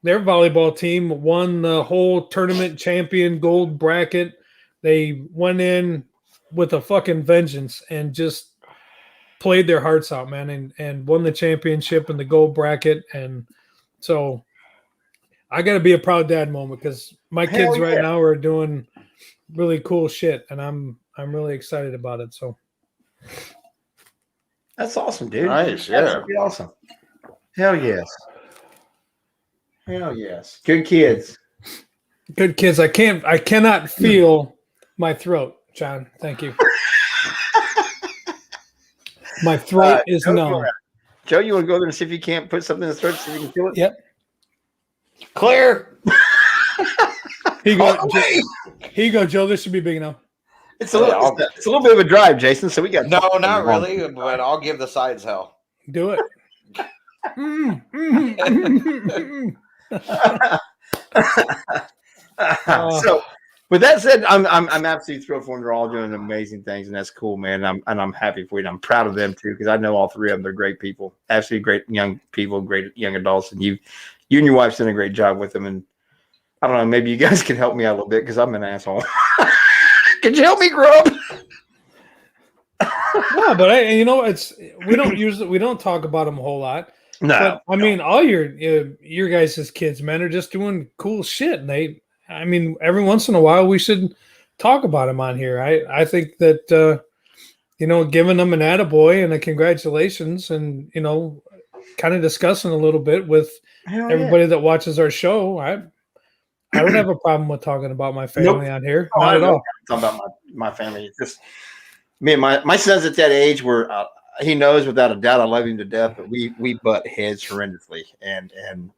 their volleyball team won the whole tournament champion gold bracket. They went in with a fucking vengeance and just played their hearts out, man, and won the championship in the gold bracket. And so I got to be a proud dad moment because my kids right now are doing really cool shit, and I'm really excited about it. So that's awesome, dude. Nice, yeah. That's pretty awesome. Hell yes. Hell yes. Good kids. Good kids. I cannot feel my throat, John. Thank you. My throat is numb. Joe, you want to go there and see if you can't put something in the throat so you can feel it? Yep. Clear. Here you go, Joe. This should be big enough. It's a little bit of a drive, Jason. So we got No, not really, but I'll give the sides hell. Do it. So with that said, I'm absolutely thrilled for them. They're all doing amazing things, and that's cool, man. I'm happy for you. And I'm proud of them too, because I know all three of them. They're great people, absolutely great young people, great young adults, and you and your wife's done a great job with them. And I don't know, maybe you guys can help me out a little bit because I'm an asshole. Could you help me grow up? No, but we don't talk about them a whole lot. No, but, I mean, all your guys' kids, man, are just doing cool shit, and every once in a while we should talk about them on here. I think that giving them an attaboy and a congratulations, and kind of discussing a little bit with everybody that watches our show. I don't have a problem with talking about my family on here. Not at all. Talking about my family. It's just me and my son's at that age where he knows without a doubt I love him to death, but we butt heads horrendously, and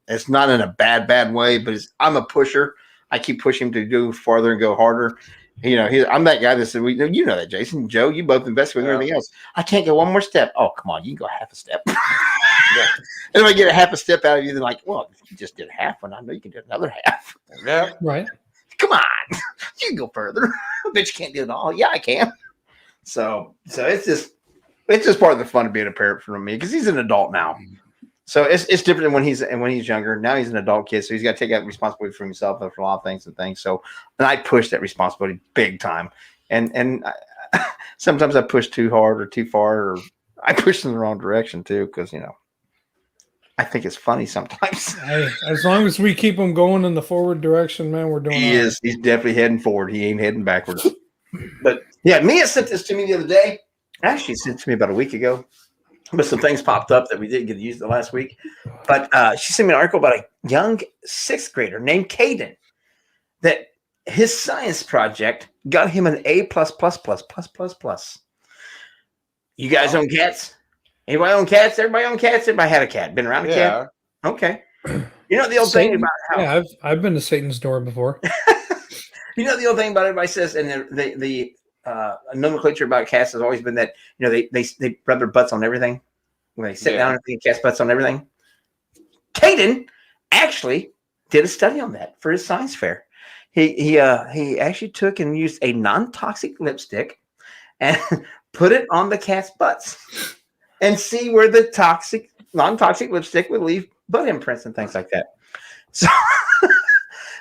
it's not in a bad way, but I'm a pusher. I keep pushing him to go farther and go harder. I'm that guy that said, you know that, Jason, Joe, you both invest with everything else. I can't go one more step. Oh, come on, you can go half a step. Yeah. And if I get a half a step out of you, then well, if you just did half one, I know you can do another half. Yeah, right. Come on, you can go further. I bet you can't do it all. Yeah, I can. So it's just part of the fun of being a parent for me because he's an adult now. So it's different than when he's younger. Now he's an adult kid, so he's got to take that responsibility for himself and for a lot of things. So, and I push that responsibility big time. And sometimes I push too hard or too far, or I push in the wrong direction too, because I think it's funny sometimes. Hey, as long as we keep him going in the forward direction, man, we're doing. He is. He's definitely heading forward. He ain't heading backwards. But yeah, Mia sent this to me the other day. Actually, sent it to me about a week ago. But some things popped up that we didn't get to use the last week. But she sent me an article about a young 6th grader named Caden that his science project got him an A+++++++. You guys own cats? Anybody own cats? Everybody own cats? Everybody had a cat. Been around a cat? Okay. You know the old thing about how? Yeah, I've been to Satan's door before. You know the old thing about everybody says, and the nomenclature about cats has always been that they rub their butts on everything. when they sit down and they cast butts on everything. Caden actually did a study on that for his science fair. He actually took and used a non-toxic lipstick and put it on the cat's butts and see where the non-toxic lipstick would leave butt imprints and things like that. So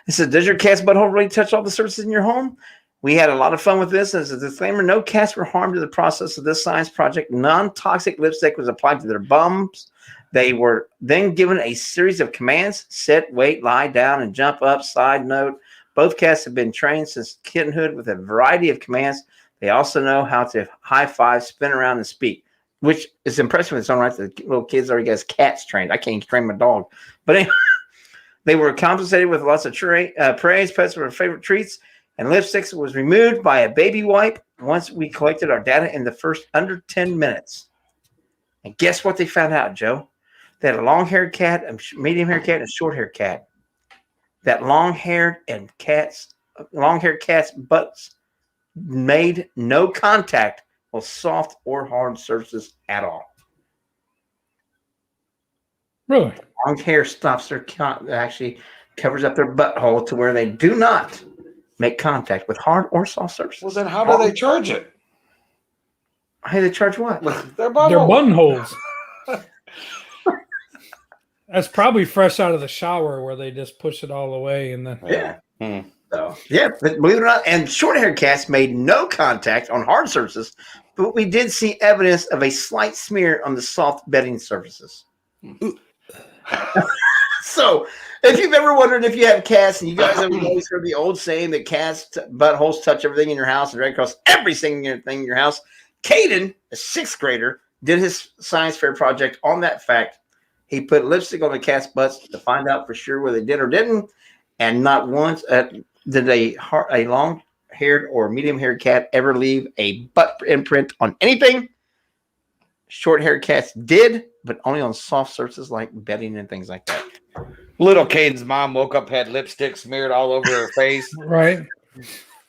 he said, does your cat's butthole really touch all the surfaces in your home? We had a lot of fun with this. As a disclaimer, no cats were harmed in the process of this science project. Non-toxic lipstick was applied to their bums. They were then given a series of commands: sit, wait, lie down, and jump up. Side note, both cats have been trained since kittenhood with a variety of commands. They also know how to high five, spin around, and speak, which is impressive in its own right. The little kids already got cats trained. I can't train my dog. But anyway, they were compensated with lots of praise. Pets were favorite treats. And lipsticks was removed by a baby wipe once we collected our data in the first under 10 minutes. And guess what they found out, Joe? They had a long-haired cat, a medium-haired cat, and a short-haired cat. That long-haired cat's butts made no contact with soft or hard surfaces at all. Really? Long hair stops actually covers up their butthole to where they do not make contact with hard or soft surfaces. Well, then how do they charge it? Hey, they charge what? Their button holes. That's probably fresh out of the shower where they just push it all away and then. Yeah. So, yeah, but believe it or not, and short-haired cats made no contact on hard surfaces, but we did see evidence of a slight smear on the soft bedding surfaces. So, if you've ever wondered if you have cats, and you guys have always heard the old saying that cats' buttholes touch everything in your house and right across every single thing in your house, Caden, a 6th grader, did his science fair project on that fact. He put lipstick on the cat's butts to find out for sure whether they did or didn't, and not once did a long-haired or medium-haired cat ever leave a butt imprint on anything. Short-haired cats did, but only on soft surfaces like bedding and things like that. Little Caden's mom woke up, had lipstick smeared all over her face. Right.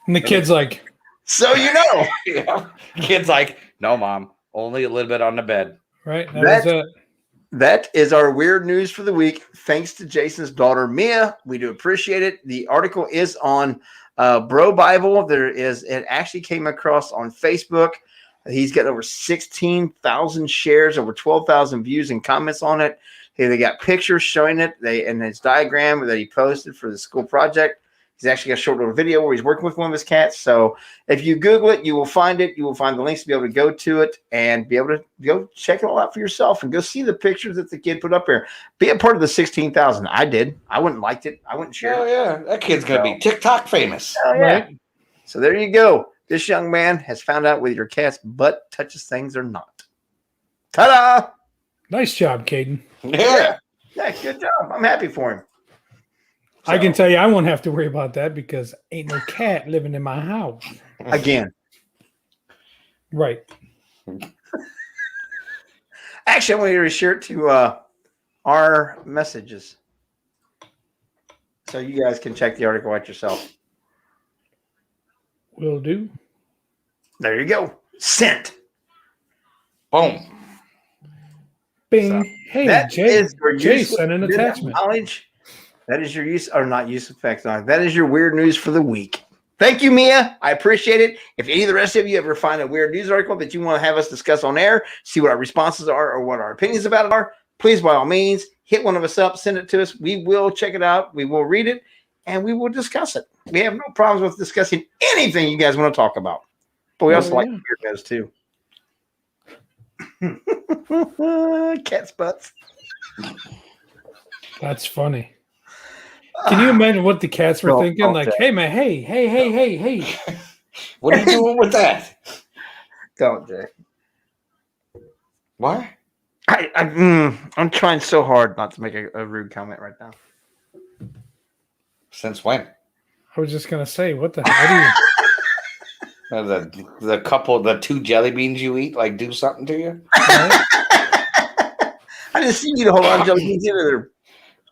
And the kid's like, so you know. Yeah. Kid's like, no, Mom, only a little bit on the bed. Right. That was it. That is our weird news for the week. Thanks to Jason's daughter, Mia. We do appreciate it. The article is on Bro Bible. It actually came across on Facebook. He's got over 16,000 shares, over 12,000 views and comments on it. They got pictures showing it. And his diagram that he posted for the school project. He's actually got a short little video where he's working with one of his cats. So if you Google it, you will find it. You will find the links to be able to go to it and be able to go check it all out for yourself and go see the pictures that the kid put up there. Be a part of the 16,000. I did. I wouldn't liked it. I wouldn't share it. Oh, yeah. That kid's going to be TikTok famous. Oh, yeah. Right? So there you go. This young man has found out whether your cat's butt touches things or not. Ta-da! Nice job, Caden. Yeah. Yeah, good job. I'm happy for him. So, I can tell you I won't have to worry about that because ain't no cat living in my house. Again. Right. Actually, I want you to share it to our messages so you guys can check the article out yourself. Will do. There you go. Sent. Boom. Bing. So, hey, Jay sent an attachment. Knowledge. That is your use, or not use of facts. That is your weird news for the week. Thank you, Mia. I appreciate it. If any of the rest of you ever find a weird news article that you want to have us discuss on air, see what our responses are or what our opinions about it are, please, by all means, hit one of us up, send it to us. We will check it out. We will read it, and we will discuss it. We have no problems with discussing anything you guys want to talk about. But we also like weird news, too. Cat's butts. That's funny. Can you imagine what the cats were thinking? Like, hey, man, hey. What are you doing with that? Don't, Jay. What? I'm trying so hard not to make a rude comment right now. Since when? I was just going to say, what the hell do you... The 2 jelly beans you eat, like, do something to you? I didn't see you to hold on to jelly beans either. They're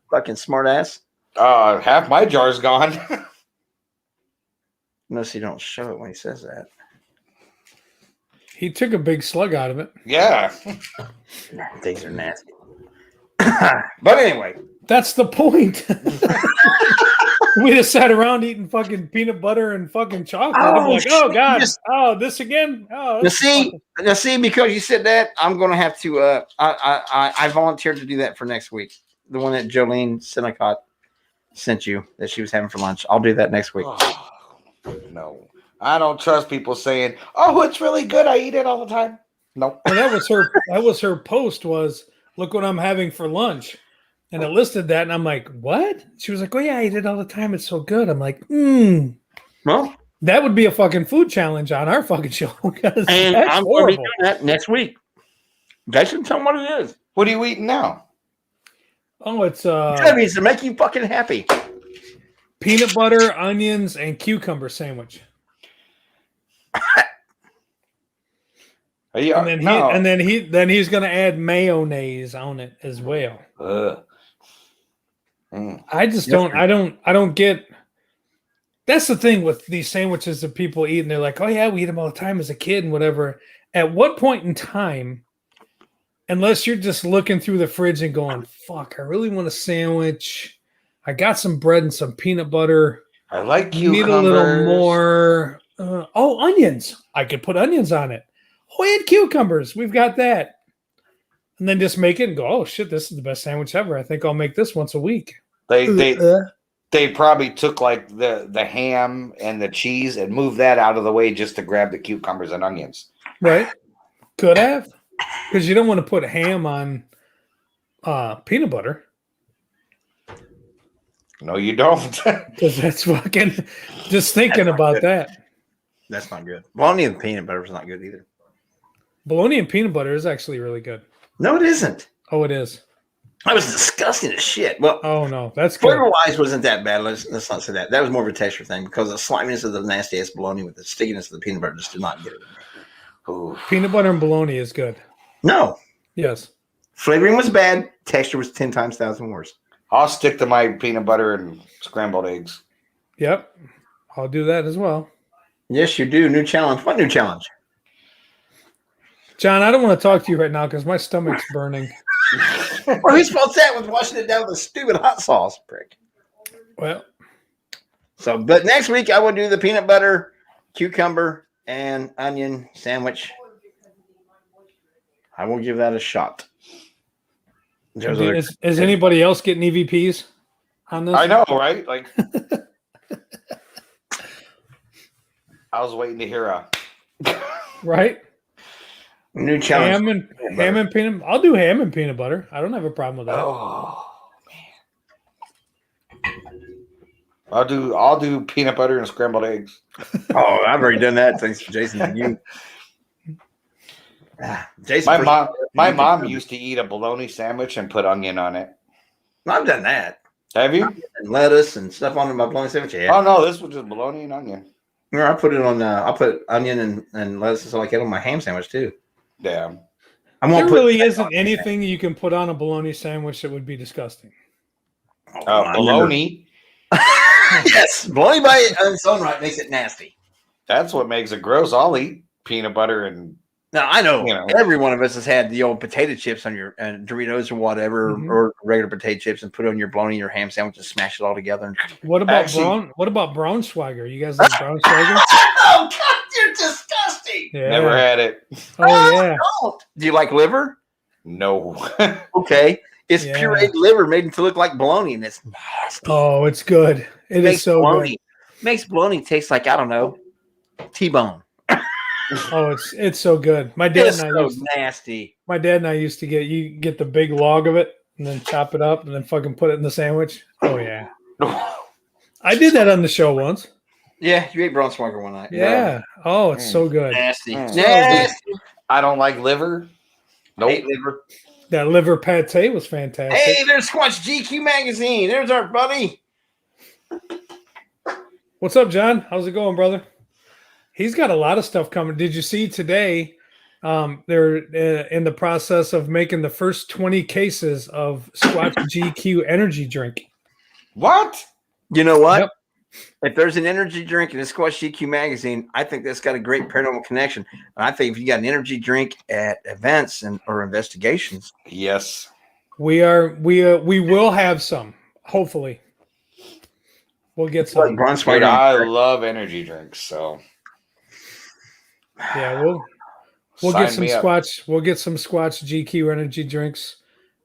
fucking smart ass. Half my jar's gone. Unless you don't show it when he says that. He took a big slug out of it. Yeah. Things are nasty. But anyway, That's the point. We just sat around eating fucking peanut butter and fucking chocolate. I'm like, oh shit, God, oh, this again? Oh, now see, because you said that, I'm gonna have to. I volunteered to do that for next week. The one that Jolene Sinnecott sent you that she was having for lunch. I'll do that next week. Oh, no, I don't trust people saying, "Oh, it's really good. I eat it all the time." No, well, that was her post was, look what I'm having for lunch. And it listed that, and I'm like, what? She was like, oh, yeah, I eat it all the time. It's so good. I'm like, Well, that would be a fucking food challenge on our fucking show. And I'm going to be doing that next week. Jason, tell them what it is. what are you eating now? Oh, it's It's to make you fucking happy. peanut butter, onions, and cucumber sandwich. And then he's gonna add mayonnaise on it as well. I just don't get. That's the thing with these sandwiches that people eat, and they're like, "Oh yeah, we eat them all the time as a kid and whatever." At what point in time, unless you're just looking through the fridge and going, "Fuck, I really want a sandwich. I got some bread and some peanut butter. I like cucumbers. Need a little more. Onions. I could put onions on it. Oh, we had cucumbers. We've got that." And then just make it and go, oh shit, this is the best sandwich ever. I think I'll make this once a week. They probably took like the ham and the cheese and moved that out of the way just to grab the cucumbers and onions. Right. Could have. Because you don't want to put ham on peanut butter. No, you don't. Because that's fucking just thinking about that. That's not good. Bologna and peanut butter is not good either. Bologna and peanut butter is actually really good. No, it isn't. Oh, it is. That was disgusting as shit. Well, oh no, that's good. Flavor-wise wasn't that bad. Let's not say that. That was more of a texture thing because the sliminess of the nasty ass bologna with the stickiness of the peanut butter just did not get it. Ooh. Peanut butter and bologna is good. No. Yes. Flavoring was bad. Texture was 10 times 1,000 worse. I'll stick to my peanut butter and scrambled eggs. Yep. I'll do that as well. Yes, you do. New challenge. What new challenge? John, I don't want to talk to you right now because my stomach's burning. Well, who's supposed that with washing it down with a stupid hot sauce, prick? Well. So, but next week I will do the peanut butter, cucumber, and onion sandwich. I will give that a shot. Is anybody else getting EVPs on this? I know, right? Like, I was waiting to hear a right. New challenge. Ham and peanut. I'll do ham and peanut butter. I don't have a problem with that. Oh man. I'll do peanut butter and scrambled eggs. Oh, I've already done that. Thanks for Jason and you. Jason, my mom used to eat a bologna sandwich and put onion on it. I've done that. Have you? And lettuce and stuff on my bologna sandwich. Yeah. Oh no, this was just bologna and onion. Yeah, I put it on. I put onion and lettuce and stuff like that on my ham sandwich too. Damn. There really isn't anything you can put on a bologna sandwich that would be disgusting. Bologna. Yes, bologna by its own right makes it nasty. That's what makes it gross. I'll eat peanut butter and. Now I know, every one of us has had the old potato chips on your Doritos or whatever, or regular potato chips, and put it on your bologna, your ham sandwich, and smash it all together. What about Braunschweiger? You guys like Braunschweiger? Oh God, you're disgusting. Yeah. Never had it. Oh yeah. Don't. Do you like liver? No. Okay, it's pureed liver made to look like bologna, and it's nasty. Oh, it's good. It is so good. Makes bologna taste like, I don't know, T-bone. Oh, it's so good. My dad and I nasty. My dad and I used to get the big log of it and then chop it up and then fucking put it in the sandwich. Oh yeah. I did that on the show once. Yeah, you ate Braunschweiger one night. Yeah. Oh, it's so good. Nasty. Nasty. I don't like liver. Nope. Hate liver. That liver pate was fantastic. Hey, there's Squatch GQ magazine. There's our buddy. What's up, John? How's it going, brother? He's got a lot of stuff coming. Did you see today? They're in the process of making the first 20 cases of Squatch GQ energy drink. What? You know what? If there's an energy drink in the Squash GQ magazine, I think that's got a great paranormal connection. And I think if you got an energy drink at events or investigations, Yes. We will have some. Hopefully, we'll get it's like some. Bronze Dude, Spider. I love energy drinks, so Yeah, we'll sign get some me up. Squatch. We'll get some Squatch GQ energy drinks,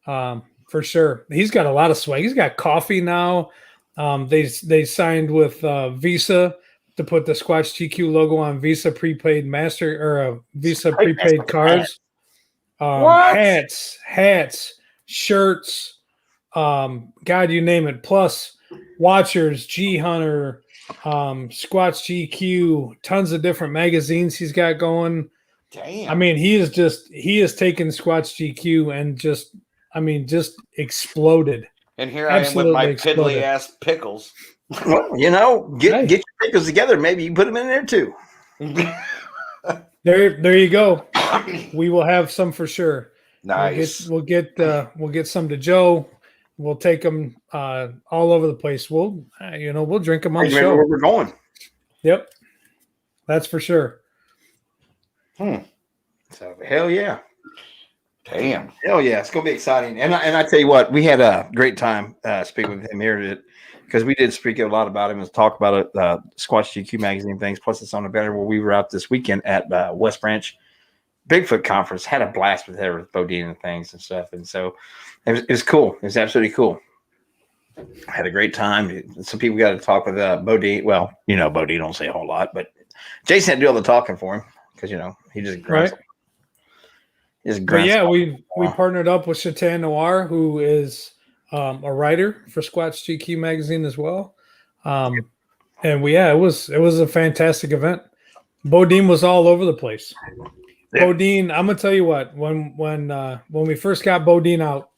for sure. He's got a lot of swag. He's got coffee now. They signed with Visa to put the Squatch GQ logo on Visa prepaid master or Visa prepaid cards. What? Hats, shirts, God, you name it. Plus watchers, G Hunter, Squatch GQ, tons of different magazines he's got going. Damn. I mean, he has taken Squatch GQ and just exploded. And here I am with Absolutely my exploded. piddly ass pickles. Well, get your pickles together. Maybe you put them in there too. There you go. We will have some for sure. Nice. We'll get some to Joe. We'll take them all over the place. We'll drink them on the Remember show. where we're going. Yep, that's for sure. So hell yeah. Damn. Hell yeah, it's gonna be exciting. And I tell you what, we had a great time speaking with him here because we did speak a lot about him and talk about it, Squatch GQ magazine things. Plus, it's on the banner where we were out this weekend at West Branch Bigfoot Conference. Had a blast with her with Bodine and things and stuff. And so it was cool. It was absolutely cool. I had a great time. Some people got to talk with Bodine. Well, Bodine don't say a whole lot, but Jason had to do all the talking for him because he just grunts. Right. But yeah, we partnered up with Chatan Noir, who is a writer for Squatch GQ magazine as well. And it was a fantastic event. Bodine was all over the place. Yeah. Bodine, I'm gonna tell you what, when we first got Bodine out,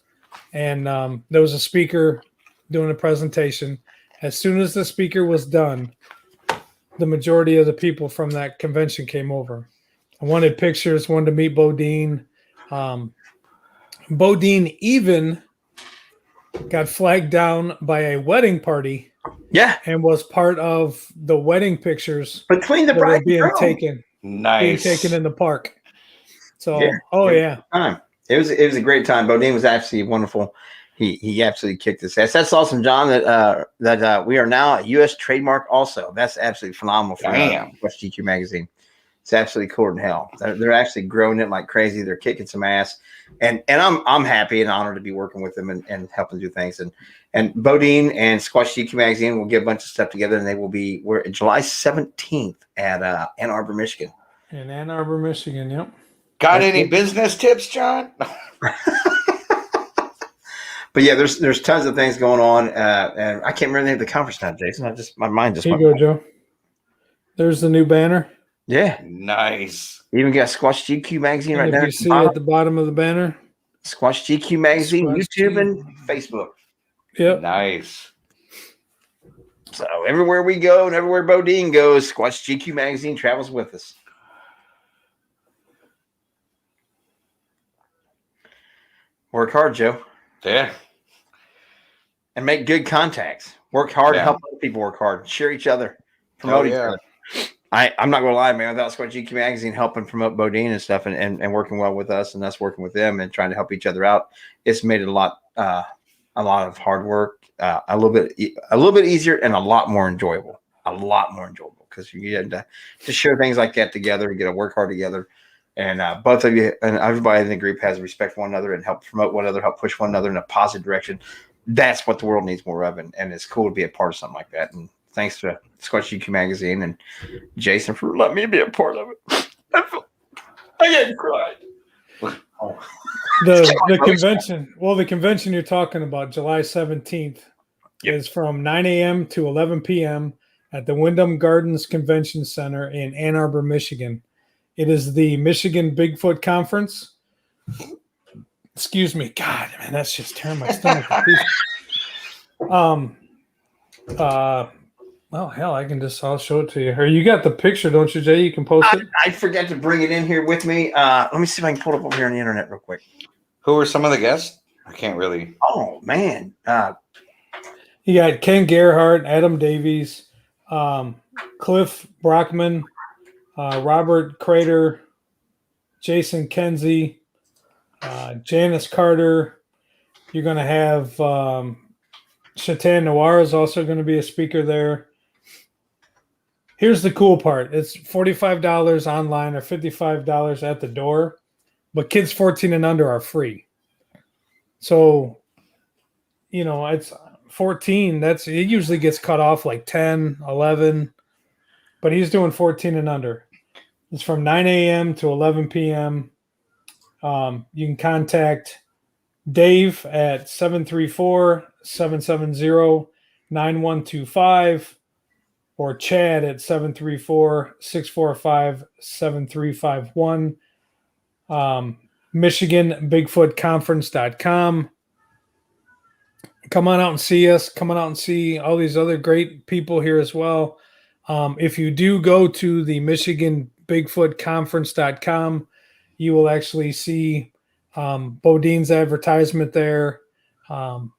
and there was a speaker doing a presentation. As soon as the speaker was done, the majority of the people from that convention came over. I wanted pictures, wanted to meet Bodine. Bodine even got flagged down by a wedding party. Yeah, and was part of the wedding pictures between the bride being taken. Nice, being taken in the park. So, yeah. It was a great time. Bodine was absolutely wonderful. He absolutely kicked his ass. That's awesome, John. That we are now a U.S. trademark. Also, that's absolutely phenomenal for West GQ magazine. It's absolutely cool in hell. They're actually growing it like crazy. They're kicking some ass, and I'm happy and honored to be working with them and helping do things. And Bodine and Squatch GQ magazine will get a bunch of stuff together, and we're July 17th at Ann Arbor, Michigan. In Ann Arbor, Michigan. Yep. Got any business tips, John? But yeah, there's tons of things going on, and I can't remember the name of the conference now, Jason. My mind just. Here you go, Joe. There's the new banner. Yeah, nice. Even got Squatch GQ magazine right there. You see at the bottom of the banner, Squatch GQ magazine, Squatch YouTube, GQ. and Facebook. Yep. Nice. So everywhere we go and everywhere Bodine goes, Squatch GQ magazine travels with us. Work hard, Joe. Yeah. And make good contacts. Work hard and help other people work hard. Share each other. Promote each other. I'm not going to lie, man. Without Squatch GQ magazine helping promote Bodine and stuff and working well with us and us working with them and trying to help each other out, it's made it a lot of hard work, a little bit easier and a lot more enjoyable. Because you get to share things like that together. You get to work hard together. And both of you and everybody in the group has respect for one another and help promote one another, help push one another in a positive direction. That's what the world needs more of. And it's cool to be a part of something like that. And thanks to Squatch GQ magazine and Jason for letting me be a part of it. I get cried. The convention. Well, the convention you're talking about, July 17th, is from 9 a.m. to 11 p.m. at the Wyndham Gardens Convention Center in Ann Arbor, Michigan. It is the Michigan Bigfoot Conference. Excuse me. God, man, that's just tearing my stomach. Well, hell, I'll show it to you. Or you got the picture, don't you, Jay? You can post it. I forgot to bring it in here with me. Let me see if I can pull it up over here on the internet real quick. Who were some of the guests? I can't really. Oh, man. You got Ken Gerhardt, Adam Davies, Cliff Brockman, Robert Crater, Jason Kenzie, Janice Carter. You're going to have Chatan Noir is also going to be a speaker there. Here's the cool part. It's $45 online or $55 at the door, but kids 14 and under are free. So, it's 14. It usually gets cut off like 10, 11, but he's doing 14 and under. It's from 9 a.m. to 11 p.m. You can contact Dave at 734-770-9125 or Chad at 734-645-7351. MichiganBigfootConference.com. Come on out and see us. Come on out and see all these other great people here as well. If you do go to the MichiganBigfootConference.com, you will actually see Bodine's advertisement there and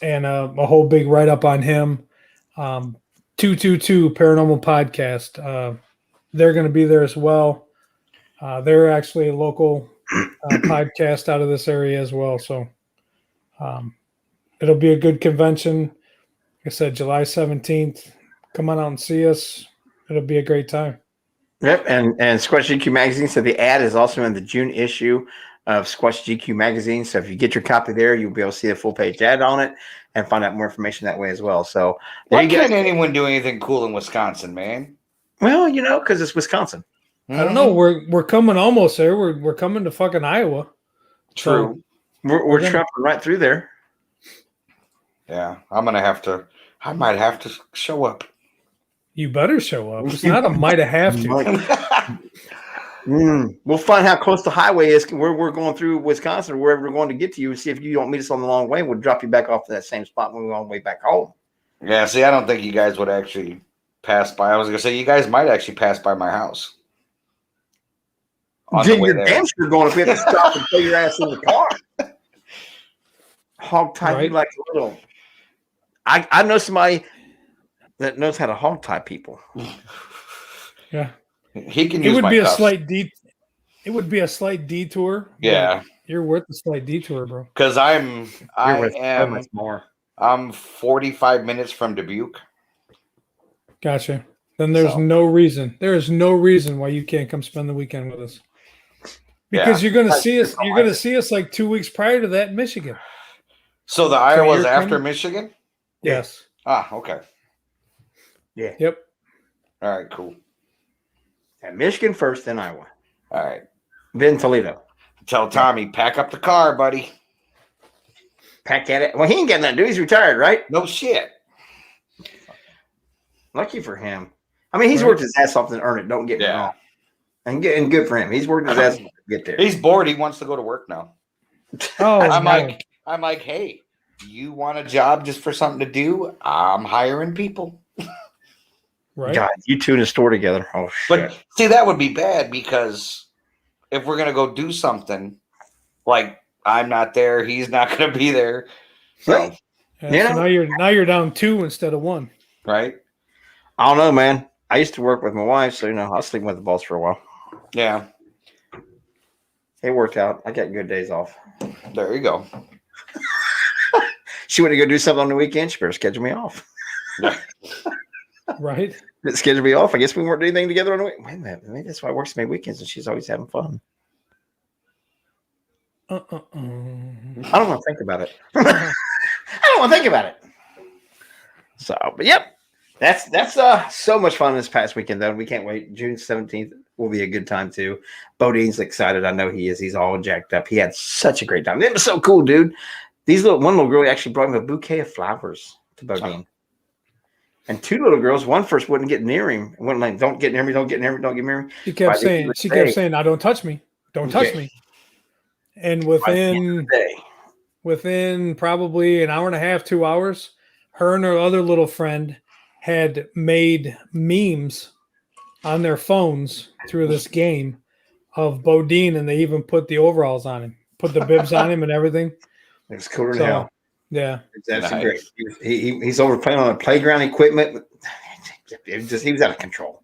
a whole big write-up on him. 222 Paranormal Podcast. They're going to be there as well. They're actually a local podcast out of this area as well. So it'll be a good convention. Like I said, July 17th. Come on out and see us. It'll be a great time. Yep, and Squash GQ Magazine. So the ad is also in the June issue of Squash GQ Magazine. So if you get your copy there, you'll be able to see a full-page ad on it and find out more information that way as well. So why can't anyone do anything cool in Wisconsin, man? Well, because it's Wisconsin. I don't know. We're coming almost there. We're coming to fucking Iowa. True. So we're tramping right through there. Yeah, I might have to show up. You better show up. It's not a might have to. We'll find how close the highway is where we're going through Wisconsin or wherever we're going to get to you and see if you don't meet us on the long way. We'll drop you back off to that same spot when we're on the way back home. Yeah, see, I don't think you guys would actually pass by. I was going to say, you guys might actually pass by my house. Jim, you're damn sure going if we have to stop and put your ass in the car. Hog tie you like a little. I know somebody that knows how to hog tie people. Yeah. He can use my be cuffs. It would be a slight detour. Yeah. You're worth the slight detour, bro. Because I'm 45 minutes from Dubuque. Gotcha. Then there's no reason. There is no reason why you can't come spend the weekend with us. Because you're gonna see us. You're gonna see us like 2 weeks prior to that in Michigan. So the Iowa's after Michigan? Yes. Ah, okay. Yeah. Yep. All right, cool. At Michigan first, then Iowa. All right. Then Toledo. Tell Tommy, pack up the car, buddy. Pack at it. Well, he ain't got nothing to do. He's retired, right? No shit. Lucky for him. I mean, he's worked his ass off to earn it. Don't get me wrong. And good for him. He's worked his ass off to get there. He's bored. He wants to go to work now. Oh, I'm like, hey, you want a job just for something to do? I'm hiring people. Right. God, you two in a store together. Oh, shit. But see, that would be bad because if we're going to go do something, like I'm not there, he's not going to be there. So, right. Yeah, so now you're down 2 instead of 1. Right. I don't know, man. I used to work with my wife, so I was sleeping with the boss for a while. Yeah. It worked out. I got good days off. There you go. She went to go do something on the weekend. She better schedule me off. Right. Schedule me off. I guess we weren't doing anything together on the weekend. Wait a minute. Maybe that's why I work so many weekends and she's always having fun. I don't want to think about it. I don't want to think about it. So, but yep. That's so much fun this past weekend, though. We can't wait. June 17th will be a good time, too. Bodine's excited. I know he is. He's all jacked up. He had such a great time. It was so cool, dude. One little girl actually brought him a bouquet of flowers to Bodine. And 2 little girls, one first wouldn't get near him. Wouldn't like, don't get near me, don't get near me, don't get near me. She kept saying, now don't touch me. Don't touch me. And within probably an hour and a half, 2 hours, her and her other little friend had made memes on their phones through this game of Bodine, and they even put the overalls on him, put the bibs on him and everything. It was cooler than hell. Yeah. It's absolutely great. He's over playing on the playground equipment. he was out of control.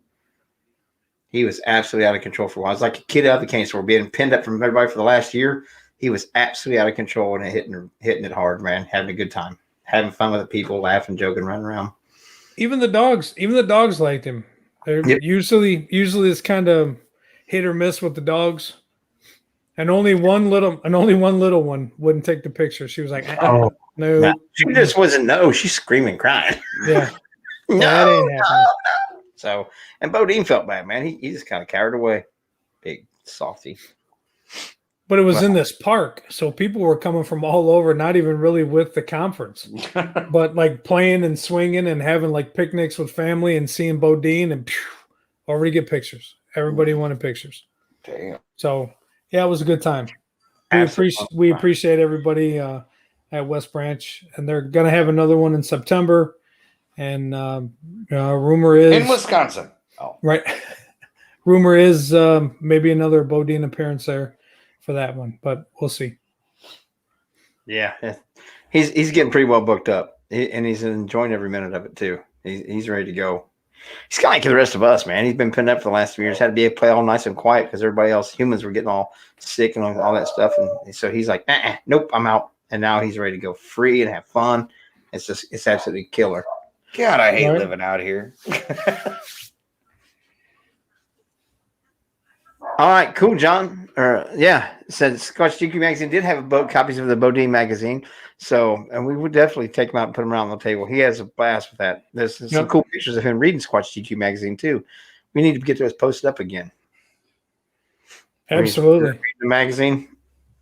He was absolutely out of control for a while. It was like a kid out of the candy store being pinned up from everybody for the last year. He was absolutely out of control and hitting it hard, man. Having a good time, having fun with the people, laughing, joking, running around. Even the dogs liked him. They're usually it's kind of hit or miss with the dogs. And only one little one wouldn't take the picture. She was like, no. Nah, she just wasn't. No, she's screaming, crying. Yeah. No, that ain't happening. no. So, and Bodine felt bad, man. He just kind of cowered away. Big softy. But it was in this park, so people were coming from all over, not even really with the conference, but like playing and swinging and having like picnics with family and seeing Bodine and over to get pictures. Everybody wanted pictures. Damn. So yeah, it was a good time. We appreciate everybody at West Branch, and they're gonna have another one in September. And rumor is in Wisconsin. Oh, right. Rumor is maybe another Bodine appearance there for that one, but we'll see. Yeah, he's getting pretty well booked up, and he's enjoying every minute of it too. He's ready to go. He's kind of like the rest of us, man. He's been pinned up for the last 3 years. Had to be able to play all nice and quiet because everybody else, humans, were getting all sick and all that stuff. And so he's like, nope, I'm out. And now he's ready to go free and have fun. It's absolutely killer. God, I hate living out here. All right, cool, John. Said Scotch GQ magazine did have copies of the Bodine magazine. So, and we would definitely take him out and put him around the table. He has a blast with that. There's some cool pictures of him reading Scotch GQ magazine too. We need to get those posted up again. Absolutely. Reading the magazine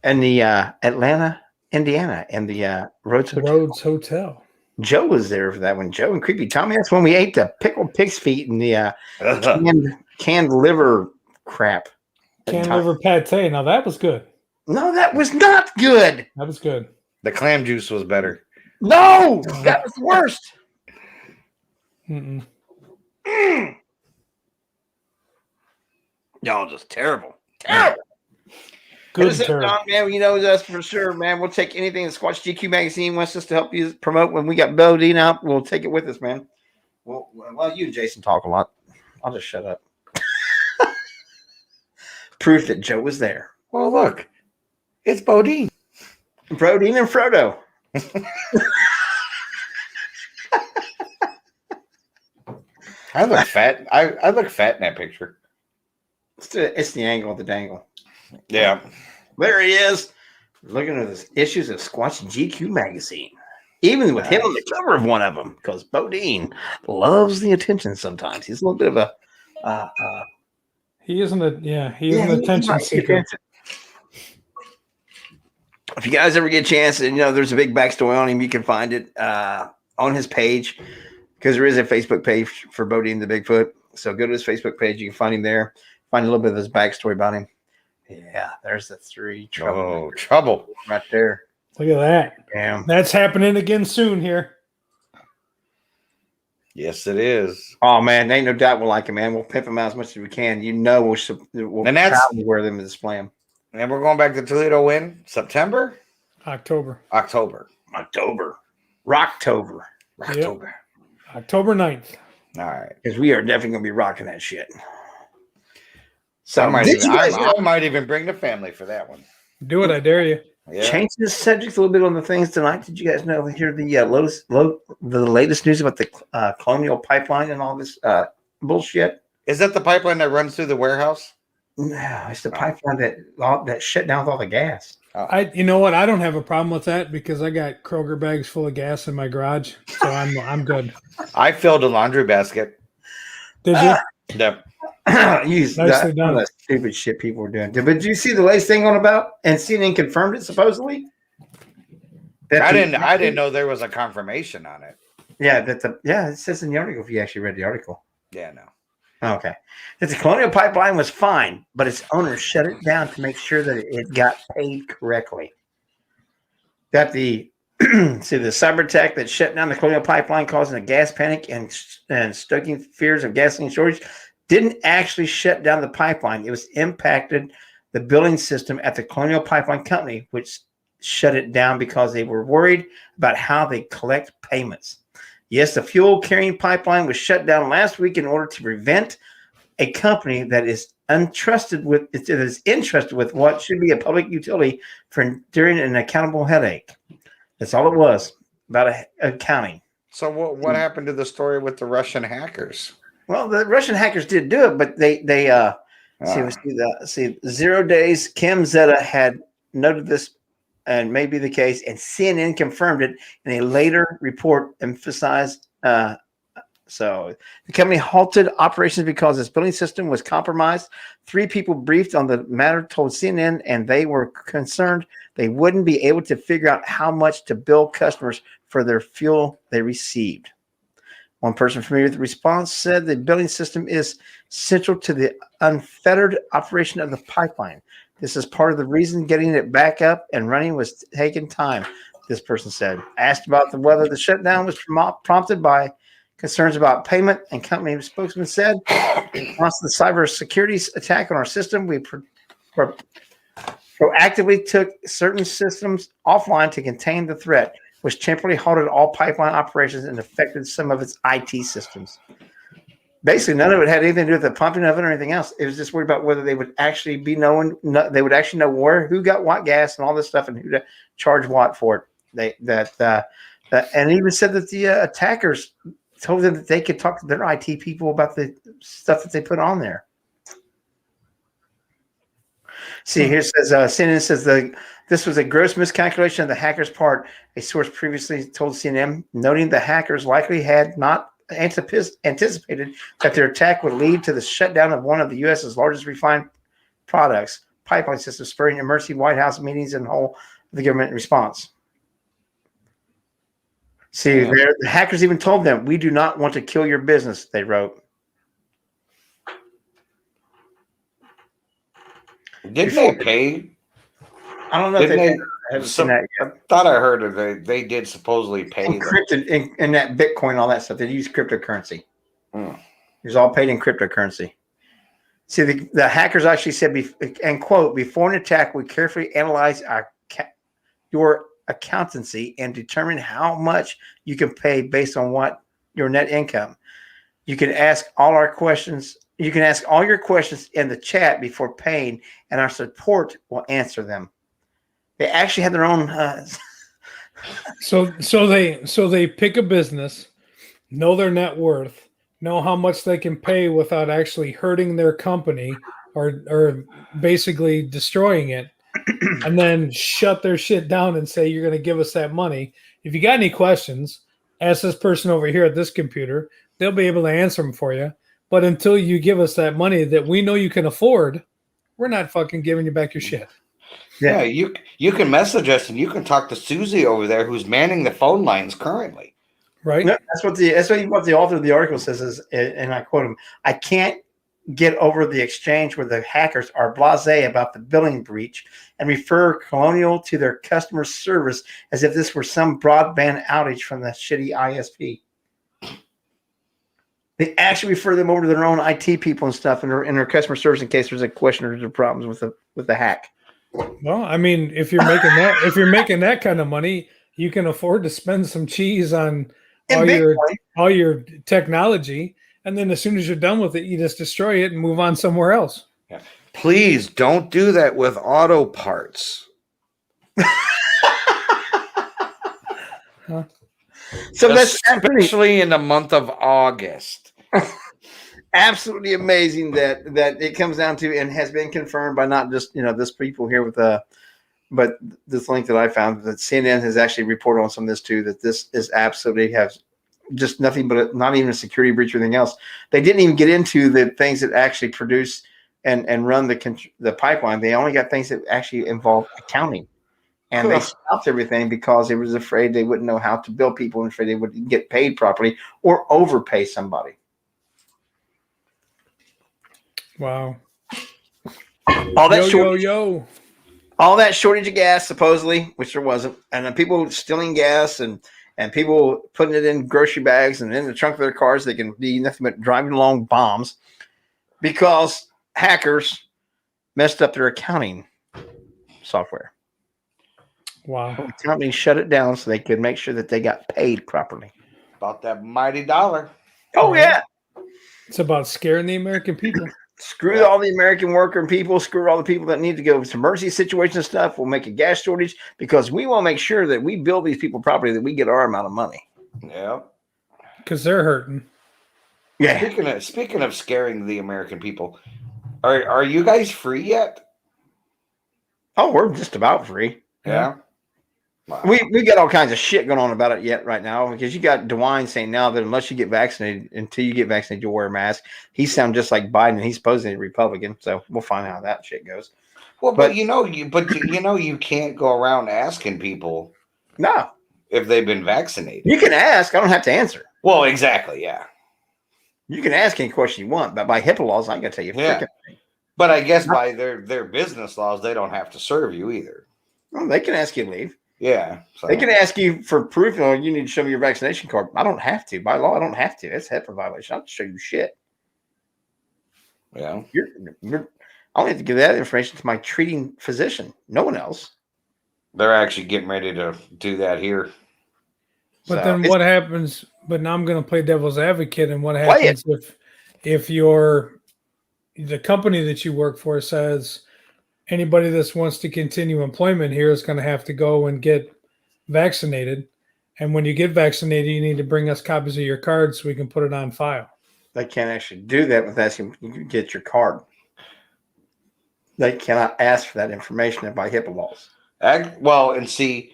and the Atlanta, Indiana, and the Rhodes Hotel. Joe was there for that one. Joe and Creepy Tommy. That's when we ate the pickled pig's feet and the canned liver crap. Canned liver pate. Now that was good. No, that was not good. That was good. The clam juice was better. No, that was the worst. Mm-mm. Y'all just terrible. Terrible. Good Don, man, you know us for sure, man. We'll take anything that Squatch GQ magazine wants us to help you promote. When we got Bodine out, we'll take it with us, man. Well, you and Jason talk a lot. I'll just shut up. Proof that Joe was there. Well, look, it's Bodine. Bodine and Frodo. I look fat. I look fat in that picture. It's the angle of the dangle. Yeah. There he is. Looking at the issues of Squatch GQ magazine. Even with him on the cover of one of them. Because Bodine loves the attention sometimes. He's a little bit of a... he is an attention seeker. If you guys ever get a chance, and there's a big backstory on him, you can find it on his page. Because there is a Facebook page for Bodine the Bigfoot. So go to his Facebook page. You can find him there. Find a little bit of his backstory about him. Yeah, there's the 3 trouble. Oh, trouble. Right there. Look at that. Damn. That's happening again soon here. Yes, it is. Oh, man, ain't no doubt we'll like him, man. We'll pimp him out as much as we can. We'll proudly wear them and display them. And we're going back to Toledo when? September? October. Rocktober. Yep. October 9th. All right. Because we are definitely going to be rocking that shit. So I might even bring the family for that one. Do it, I dare you. Yeah. Change the subject a little bit on the things tonight. Did you guys hear the latest news about the Colonial Pipeline and all this bullshit? Is that the pipeline that runs through the warehouse? No, it's the pipeline that shut down with all the gas. You know what? I don't have a problem with that because I got Kroger bags full of gas in my garage, so I'm good. I filled a laundry basket. Did you? Yep. Nicely done. That stupid shit people were doing. But did you see the latest thing and CNN confirmed it supposedly? I didn't know there was a confirmation on it. Yeah, it says in the article if you actually read the article. Yeah, no. Okay. That the Colonial Pipeline was fine, but its owner shut it down to make sure that it got paid correctly. That the cyber attack that shut down the Colonial Pipeline, causing a gas panic and stoking fears of gasoline shortage, didn't actually shut down the pipeline. It was impacted the billing system at the Colonial Pipeline Company, which shut it down because they were worried about how they collect payments. Yes, the fuel carrying pipeline was shut down last week in order to prevent a company that is entrusted with what should be a public utility for enduring an accountable headache. That's all it was about accounting. So what happened to the story with the Russian hackers? Well, the Russian hackers did do it, but they see 0 days. Kim Zeta had noted this and may be the case, and CNN confirmed it in a later report emphasized. So the company halted operations because its billing system was compromised. 3 people briefed on the matter told CNN, and they were concerned they wouldn't be able to figure out how much to bill customers for their fuel they received. One person familiar with the response said the billing system is central to the unfettered operation of the pipeline. This is part of the reason getting it back up and running was taking time, this person said. Asked about whether the shutdown was prompted by concerns about payment, and company spokesman said, in response to the cybersecurity attack on our system, we proactively took certain systems offline to contain the threat, which temporarily halted all pipeline operations and affected some of its IT systems. Basically, none of it had anything to do with the pumping of it or anything else. It was just worried about whether they would actually be knowing, they would actually know who got what gas and all this stuff and who to charge what for it. And even said that the attackers told them that they could talk to their IT people about the stuff that they put on there. See, here says, CNN says this was a gross miscalculation on the hackers' part. A source previously told CNN, noting the hackers likely had not anticipated that their attack would lead to the shutdown of one of the U.S.'s largest refined products pipeline system, spurring emergency White House meetings and whole of the government response. See, the hackers even told them, "We do not want to kill your business," they wrote. Didn't they pay? I don't know if they paid. I haven't seen that yet. I thought I heard they did supposedly pay. Encrypted in that Bitcoin, all that stuff. They use cryptocurrency. It was all paid in cryptocurrency. See, the hackers actually said, and quote, before an attack, we carefully analyze your accountancy and determine how much you can pay based on what your net income. You can ask all our questions. You can ask all your questions in the chat before paying, and our support will answer them. They actually had their own. So they pick a business, know their net worth, know how much they can pay without actually hurting their company or basically destroying it, and then shut their shit down and say, you're going to give us that money. If you got any questions, ask this person over here at this computer. They'll be able to answer them for you. But until you give us that money that we know you can afford, we're not fucking giving you back your shit. Yeah, you can message us and you can talk to Susie over there who's manning the phone lines currently. Right? No, that's what the author of the article says and I quote him, I can't get over the exchange where the hackers are blasé about the billing breach and refer Colonial to their customer service as if this were some broadband outage from the shitty ISP. They actually refer them over to their own IT people and stuff in their customer service in case there's a question or there's problems with the hack. Well, I mean, if you're making that kind of money, you can afford to spend some cheese on all your technology, and then as soon as you're done with it, you just destroy it and move on somewhere else. Yeah. Please don't do that with auto parts. Huh? So that's especially in the month of August. Absolutely amazing that it comes down to and has been confirmed by not just this people here with but this link that I found that CNN has actually reported on some of this too, that this is absolutely has just nothing but not even a security breach or anything else. They didn't even get into the things that actually produce and run the pipeline. They only got things that actually involve accounting. And they stopped everything because they was afraid they wouldn't know how to bill people and afraid they wouldn't get paid properly or overpay somebody. Wow. All that All that shortage of gas, supposedly, which there wasn't, and then people stealing gas and people putting it in grocery bags and in the trunk of their cars, they can be nothing but driving along bombs because hackers messed up their accounting software. Wow. The company shut it down so they could make sure that they got paid properly. About that mighty dollar. Oh, yeah. It's about scaring the American people. Screw all the American worker people. Screw all the people that need to go to emergency situations and stuff. We'll make a gas shortage because we want to make sure that we build these people properly, that we get our amount of money. Yeah. Because they're hurting. Yeah. Speaking of scaring the American people, are you guys free yet? Oh, we're just about free. Yeah. Wow. We got all kinds of shit going on about it yet right now, because you got DeWine saying now that unless you get vaccinated, until you get vaccinated, you'll wear a mask. He sounds just like Biden, and he's supposedly a Republican. So we'll find out how that shit goes. Well, but you can't go around asking people No, if they've been vaccinated. you can ask. I don't have to answer. Well, exactly, yeah. You can ask any question you want, but by HIPAA laws, I ain't gonna tell you. Yeah. Freaking thing. But I guess by their business laws, they don't have to serve you either. Well, they can ask you to leave. Yeah. So. They can ask you for proof. You need to show me your vaccination card. I don't have to. By law, I don't have to. It's a HIPAA violation. I'll show you shit. Yeah. I only have to give that information to my treating physician. No one else. They're actually getting ready to do that here. But So, then what happens? But now I'm going to play devil's advocate. And what Play happens if the company that you work for says anybody that wants to continue employment here is going to have to go and get vaccinated. And when you get vaccinated, you need to bring us copies of your card so we can put it on file. They can't actually do that with asking you to get your card. They cannot ask for that information by HIPAA laws. Well, and see,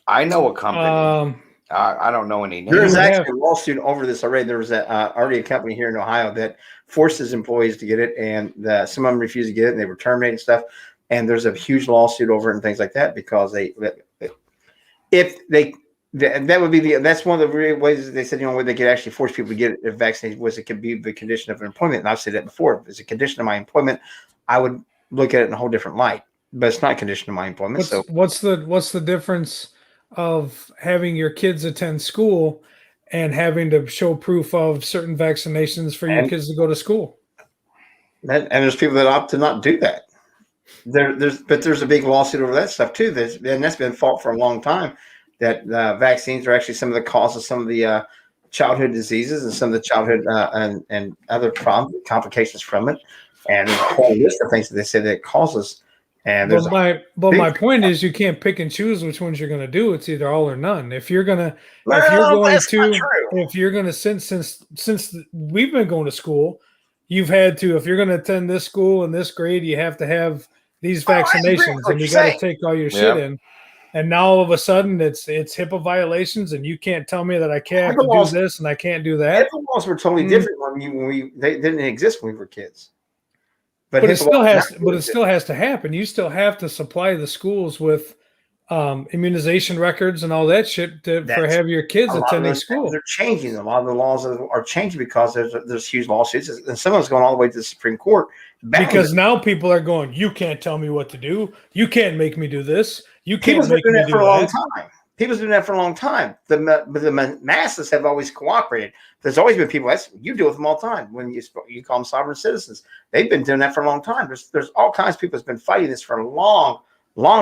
I know a company. I don't know any names. There's actually a lawsuit over this already. There was already a company here in Ohio that forces employees to get it, and some of them refused to get it, and they were terminated and stuff. And there's a huge lawsuit over it and things like that, because that's one of the ways they said, where they could actually force people to get it vaccinated was it could be the condition of employment. And I've said that before. If it's a condition of my employment, I would look at it in a whole different light. But it's not a condition of my employment. What's the difference of having your kids attend school and having to show proof of certain vaccinations for your kids to go to school? And there's people that opt to not do that. There's a big lawsuit over that stuff too. And that's been fought for a long time. That vaccines are actually some of the cause of some of the childhood diseases and some of the childhood and other complications from it. And there's a whole list of things that they say that it causes. And my point is, you can't pick and choose which ones you're going to do. It's either all or none. If you're going to since we've been going to school, you've had to, if you're going to attend this school and this grade, you have to have these vaccinations, and you got to take all your shit in. And now all of a sudden it's HIPAA violations, and you can't tell me that I can't do this and I can't do that. HIPAA laws were totally different when they didn't exist when we were kids. But it still has to happen. You still have to supply the schools with immunization records and all that shit for have your kids attending school. They're changing. A lot of the laws are changing because there's huge lawsuits, and some of it's going all the way to the Supreme Court. Because now people are going, you can't tell me what to do. You can't make me do this. You can't make me do that. For a long time. People's been doing that for a long time. The masses have always cooperated. There's always been people. You deal with them all the time when you call them sovereign citizens. They've been doing that for a long time. There's all kinds of people that's been fighting this for a long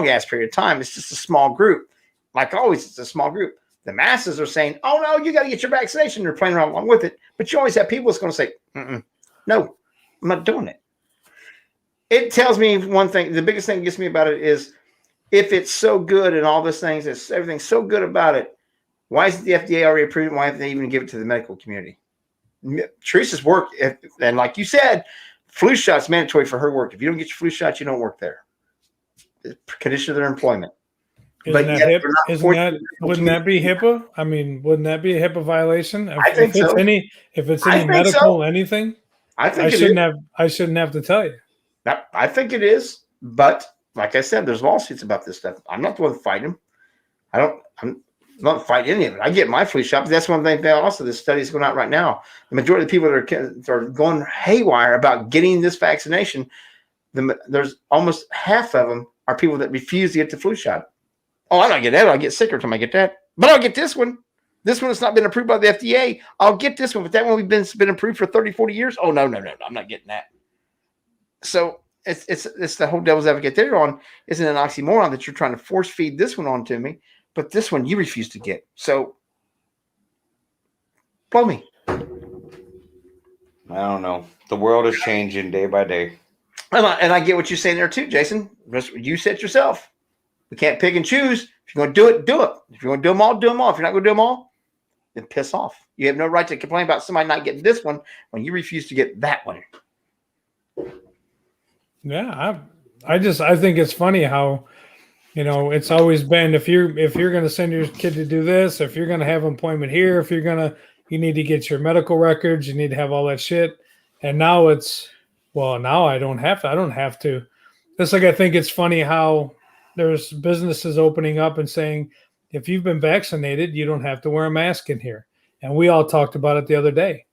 ass period of time. It's just a small group. Like always, it's a small group. The masses are saying, "Oh no, you got to get your vaccination." They're playing around along with it. But you always have people that's going to say, "No, I'm not doing it." It tells me one thing. The biggest thing that gets me about it is, if it's so good and all those things, everything's so good about it, why isn't the FDA already approved? Why haven't they even give it to the medical community? Teresa's work, and like you said, flu shot's mandatory for her work. If you don't get your flu shot, you don't work there. It's a condition of their employment. Wouldn't that be HIPAA? I mean, wouldn't that be a HIPAA violation? I think so. If it's any medical anything, I shouldn't have to tell you. I think it is, but like I said, there's lawsuits about this stuff. I'm not the one fighting them. I'm not fighting any of it. I get my flu shot, but that's one thing. Also, this study is going out right now. The majority of the people that are going haywire about getting this vaccination, there's almost half of them are people that refuse to get the flu shot. Oh, I'm not getting that. I'll get sick every time I get that. But I'll get this one. This one has not been approved by the FDA. I'll get this one, but that one we've been approved for 30, 40 years. Oh, no. I'm not getting that. So it's the whole devil's advocate there on isn't an oxymoron that you're trying to force feed this one onto me, but this one you refuse to get. So Blow me. I don't know. The world is changing day by day. And I get what you're saying there too, Jason. You said yourself. We can't pick and choose. If you're going to do it, do it. If you're going to do them all, do them all. If you're not going to do them all, then piss off. You have no right to complain about somebody not getting this one when you refuse to get that one. Yeah, I think it's funny how, it's always been if you're going to send your kid to do this, if you're going to have an appointment here, if you need to get your medical records, you need to have all that shit. And now now I don't have to. Just like I think it's funny how there's businesses opening up and saying, if you've been vaccinated, you don't have to wear a mask in here. And we all talked about it the other day.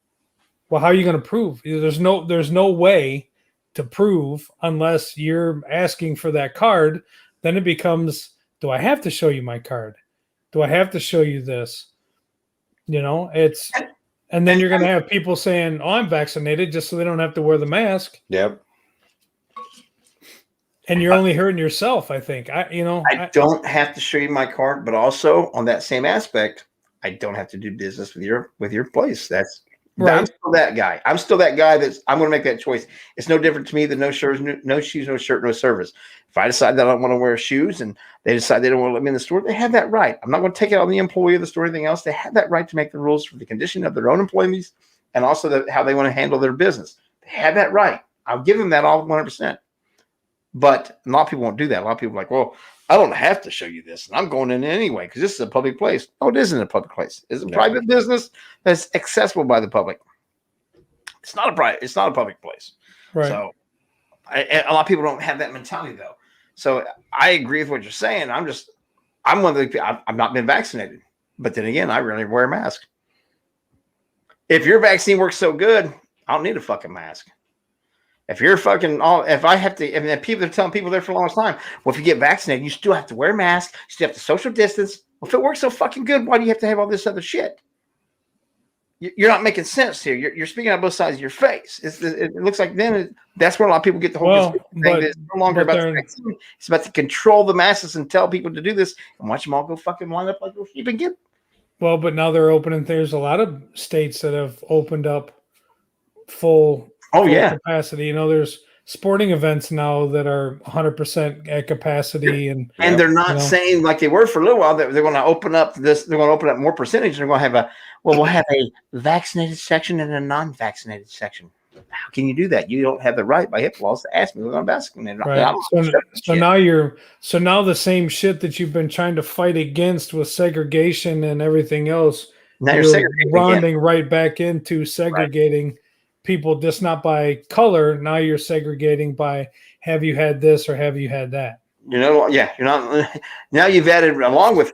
Well, how are you going to prove? There's no way to prove unless you're asking for that card. Then it becomes, do I have to show you my card? Do I have to show you this? And then you're going to have people saying, oh, I'm vaccinated, just so they don't have to wear the mask. Yep. And you're only hurting yourself, I think. I don't have to show you my card, but also on that same aspect, I don't have to do business with your place. That's right. I'm still that guy. I'm going to make that choice. It's no different to me than no shoes, no shirt, no service. If I decide that I don't want to wear shoes and they decide they don't want to let me in the store, they have that right. I'm not going to take it on the employee of the store or anything else. They have that right to make the rules for the condition of their own employees and also how they want to handle their business. They have that right. I'll give them that all 100%. But a lot of people won't do that. A lot of people are like, well, I don't have to show you this, and I'm going in anyway because this is a public place. No, it isn't a public place. It's a private business that's accessible by the public. It's not a public place. Right. So, a lot of people don't have that mentality though. So I agree with what you're saying. I'm one of the people. I've not been vaccinated, but then again, I really wear a mask. If your vaccine works so good, I don't need a fucking mask. If you're people are telling people there for the longest time, well, if you get vaccinated, you still have to wear a mask, you still have to social distance. Well, if it works so fucking good, why do you have to have all this other shit? You're not making sense here. You're speaking on both sides of your face. It looks like then that's where a lot of people get the whole thing. It's no longer about the vaccine. It's about to control the masses and tell people to do this and watch them all go fucking line up like a sheep and get. Well, but now they're opening. There's a lot of states that have opened up full capacity. There's sporting events now that are 100% at capacity, and they're not saying like they were for a little while that they're going to open up this. They're going to open up more percentage. They're going to have we'll have a vaccinated section and a non-vaccinated section. How can you do that? You don't have the right by HIPAA laws to ask me whether I'm vaccinated. Right. So now the same shit that you've been trying to fight against with segregation and everything else. Now you're rounding right back into segregating. Right. People just not by color. Now you're segregating by have you had this or have you had that? You're not. Now you've added along with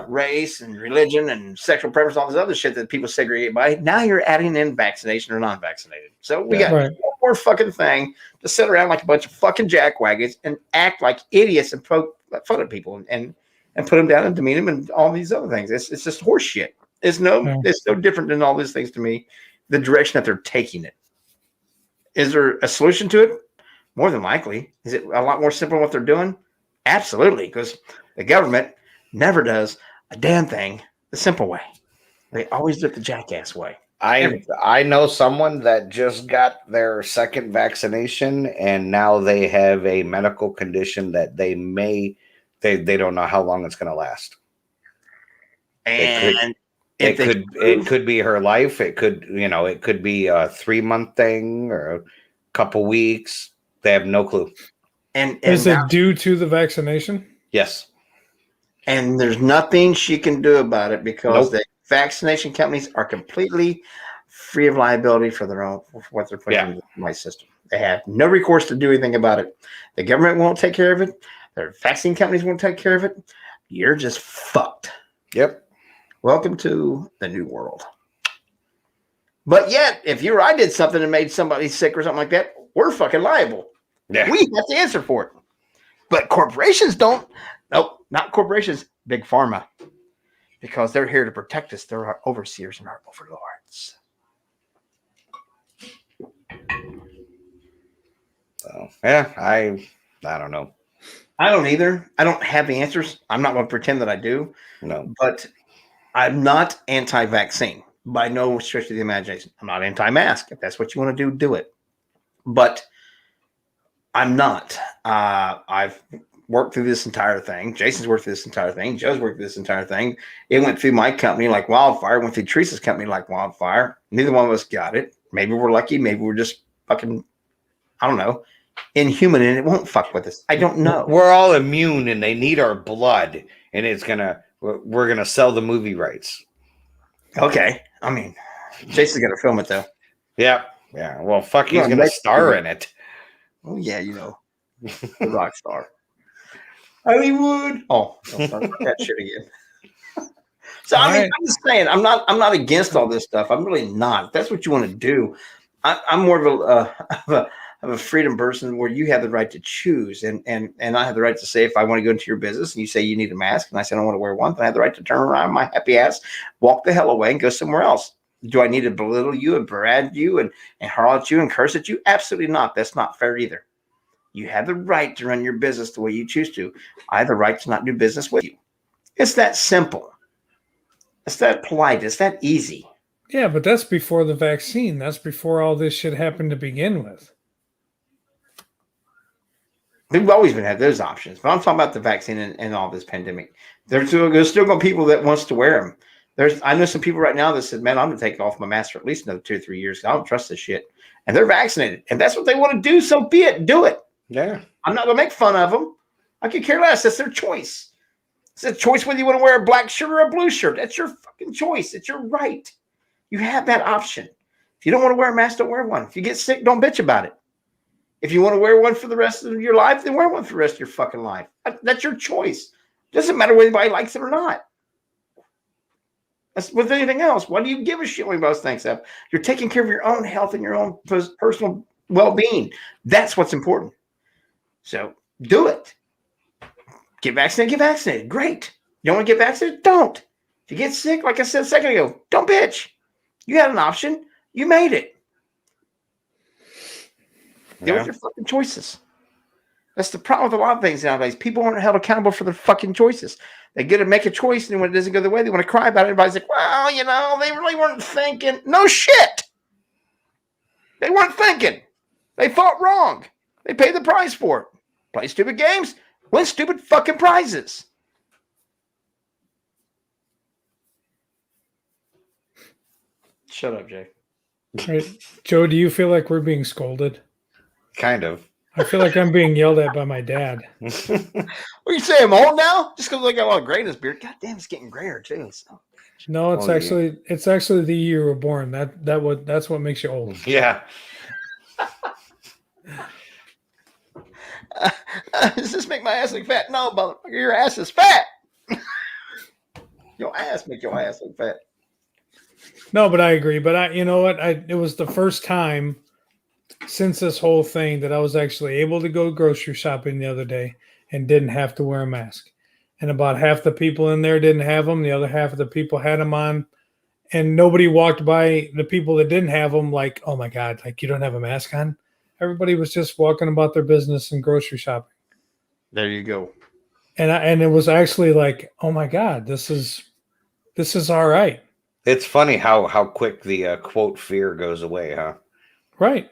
race and religion and sexual preference, all this other shit that people segregate by. Now you're adding in vaccination or non-vaccinated. So we got one more fucking thing to sit around like a bunch of fucking jackwagons and act like idiots and poke fun at people and put them down and demean them and all these other things. It's just horse shit. It's no different than all these things to me. The direction that they're taking it. Is there a solution to it? More than likely. Is it a lot more simple what they're doing? Absolutely, because the government never does a damn thing the simple way. They always do it the jackass way. I know someone that just got their second vaccination, and now they have a medical condition that they don't know how long it's going to last. And it could be her life. It could be a 3-month thing or a couple weeks. They have no clue. And is it due to the vaccination? Yes. And there's nothing she can do about it because the vaccination companies are completely free of liability for what they're putting in my system. They have no recourse to do anything about it. The government won't take care of it. Their vaccine companies won't take care of it. You're just fucked. Yep. Welcome to the new world. But yet, if you or I did something and made somebody sick or something like that, we're fucking liable. Yeah. We have to answer for it. But corporations don't. Nope, not corporations. Big pharma. Because they're here to protect us. They're our overseers and our overlords. So, I don't know. I don't either. I don't have the answers. I'm not going to pretend that I do. No. But I'm not anti-vaccine. by no stretch of the imagination. I'm not anti-mask. If that's what you want to do, do it. But I'm not. I've worked through this entire thing. Jason's worked through this entire thing. Joe's worked through this entire thing. It went through my company like wildfire. It went through Teresa's company like wildfire. Neither one of us got it. Maybe we're lucky. Maybe we're just fucking, I don't know, inhuman, and it won't fuck with us. I don't know. We're all immune, and they need our blood, and we're gonna sell the movie rights. Okay. I mean, Jason's gonna film it though. Yeah. Well, fuck, he's gonna star in it. Oh yeah, the rock star. Hollywood. Oh, don't start that shit again. So I mean, I'm just saying, I'm not against all this stuff. I'm really not. If that's what you want to do. I'm more of a freedom person where you have the right to choose, and I have the right to say if I want to go into your business and you say you need a mask, and I say I don't want to wear one, then I have the right to turn around my happy ass, walk the hell away, and go somewhere else. Do I need to belittle you and berate you and hurl at you and curse at you? Absolutely not. That's not fair either. You have the right to run your business the way you choose to. I have the right to not do business with you. It's that simple. It's that polite. It's that easy. Yeah, but that's before the vaccine. That's before all this shit happened to begin with. We've always been had those options, but I'm talking about the vaccine and all this pandemic. There's still going to be people that wants to wear them. I know some people right now that said, "Man, I'm going to take off my mask for at least another 2 or 3 years. I don't trust this shit," and they're vaccinated, and that's what they want to do. So be it. Do it. Yeah. I'm not going to make fun of them. I could care less. That's their choice. It's a choice whether you want to wear a black shirt or a blue shirt. That's your fucking choice. It's your right. You have that option. If you don't want to wear a mask, don't wear one. If you get sick, don't bitch about it. If you want to wear one for the rest of your life, then wear one for the rest of your fucking life. That's your choice. Doesn't matter whether anybody likes it or not. That's with anything else. Why do you give a shit when anybody else thinks that? You're taking care of your own health and your own personal well-being. That's what's important. So do it. Get vaccinated. Great. You don't want to get vaccinated? Don't. If you get sick, like I said a second ago, don't bitch. You had an option. You made it. Deal with your fucking choices. That's the problem with a lot of things nowadays. People aren't held accountable for their fucking choices. They get to make a choice, and when it doesn't go their way, they want to cry about it. Everybody's like, well, they really weren't thinking. No shit. They weren't thinking. They thought wrong. They paid the price for it. Play stupid games, win stupid fucking prizes. Shut up, Jay. Right. Joe, do you feel like we're being scolded? Kind of. I feel like I'm being yelled at by my dad. What are you saying? I'm old now? Just because I got a lot of gray in this beard. God damn, it's getting grayer too. So. No, it's actually the year you were born. That's what makes you old. Yeah. Does this make my ass look fat? No, motherfucker, your ass is fat. Your ass make your ass look fat. No, but I agree. But you know what? It was the first time since this whole thing that I was actually able to go grocery shopping the other day and didn't have to wear a mask. And about half the people in there didn't have them. The other half of the people had them on. And nobody walked by the people that didn't have them like, oh my God, like you don't have a mask on? Everybody was just walking about their business and grocery shopping. There you go. And it was actually like, oh my God, this is all right. It's funny how quick the quote fear goes away, huh? Right.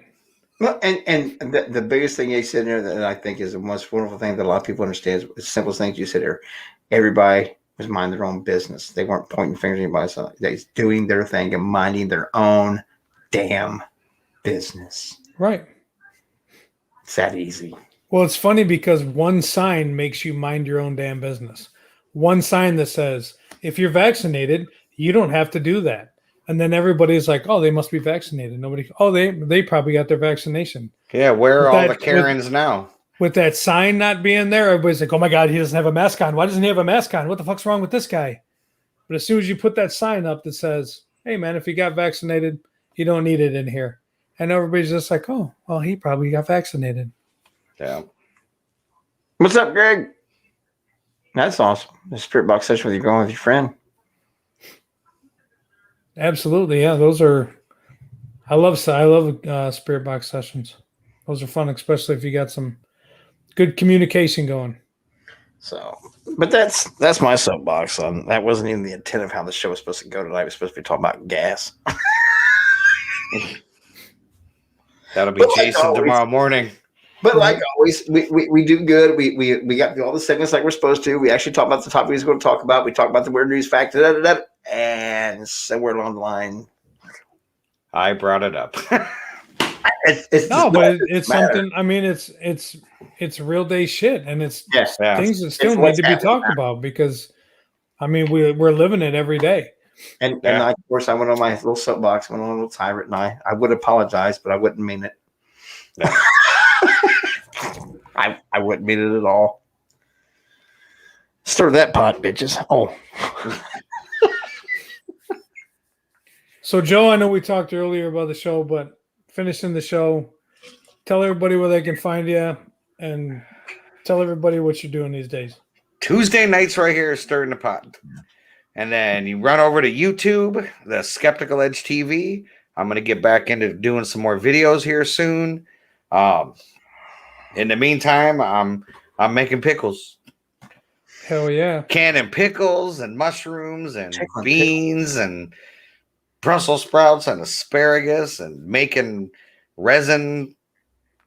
Well, and the biggest thing you said there that I think is the most wonderful thing that a lot of people understand is the simplest things you said there. Everybody was minding their own business. They weren't pointing fingers at anybody else. They was doing their thing and minding their own damn business. Right. It's that easy. Well, it's funny because one sign makes you mind your own damn business. One sign that says, if you're vaccinated, you don't have to do that. And then everybody's like, oh, they must be vaccinated. They probably got their vaccination. Yeah, where are all the Karens now? With that sign not being there, everybody's like, oh my God, he doesn't have a mask on. Why doesn't he have a mask on? What the fuck's wrong with this guy? But as soon as you put that sign up that says, hey man, if you got vaccinated, you don't need it in here. And everybody's just like, oh, well, he probably got vaccinated. Yeah. What's up, Greg? That's awesome. The spirit box session with you going with your friend. Absolutely, yeah. I love spirit box sessions. Those are fun, especially if you got some good communication going. So, but that's my soapbox. That wasn't even the intent of how the show was supposed to go tonight. We're supposed to be talking about gas. That'll be But like Jason always- tomorrow morning. But like always, we do good. We got through all the segments like we're supposed to. We actually talk about the topic we was going to talk about. We talk about the weird news fact, and somewhere along the line, I brought it up. it's No, just but not- it's matter. something. I mean, it's real day shit, and it's Yes. Yeah. things that still It's need what's to be happening talked about because, I mean, we're living it every day. And Yeah. of course, I went on my little soapbox, went on a little tirade, and I would apologize, but I wouldn't mean it. Yeah. I wouldn't mean it at all. Stir that pot, bitches. Oh, So, Joe, I know we talked earlier about the show, but finishing the show, tell everybody where they can find you, and tell everybody what you're doing these days. Tuesday nights right here is Stirring the Pot. And then you run over to YouTube, the Skeptical Edge TV. I'm going to get back into doing some more videos here soon. In the meantime, I'm making pickles. Hell yeah. Canning pickles and mushrooms and Pickling beans and Brussels sprouts and asparagus and making resin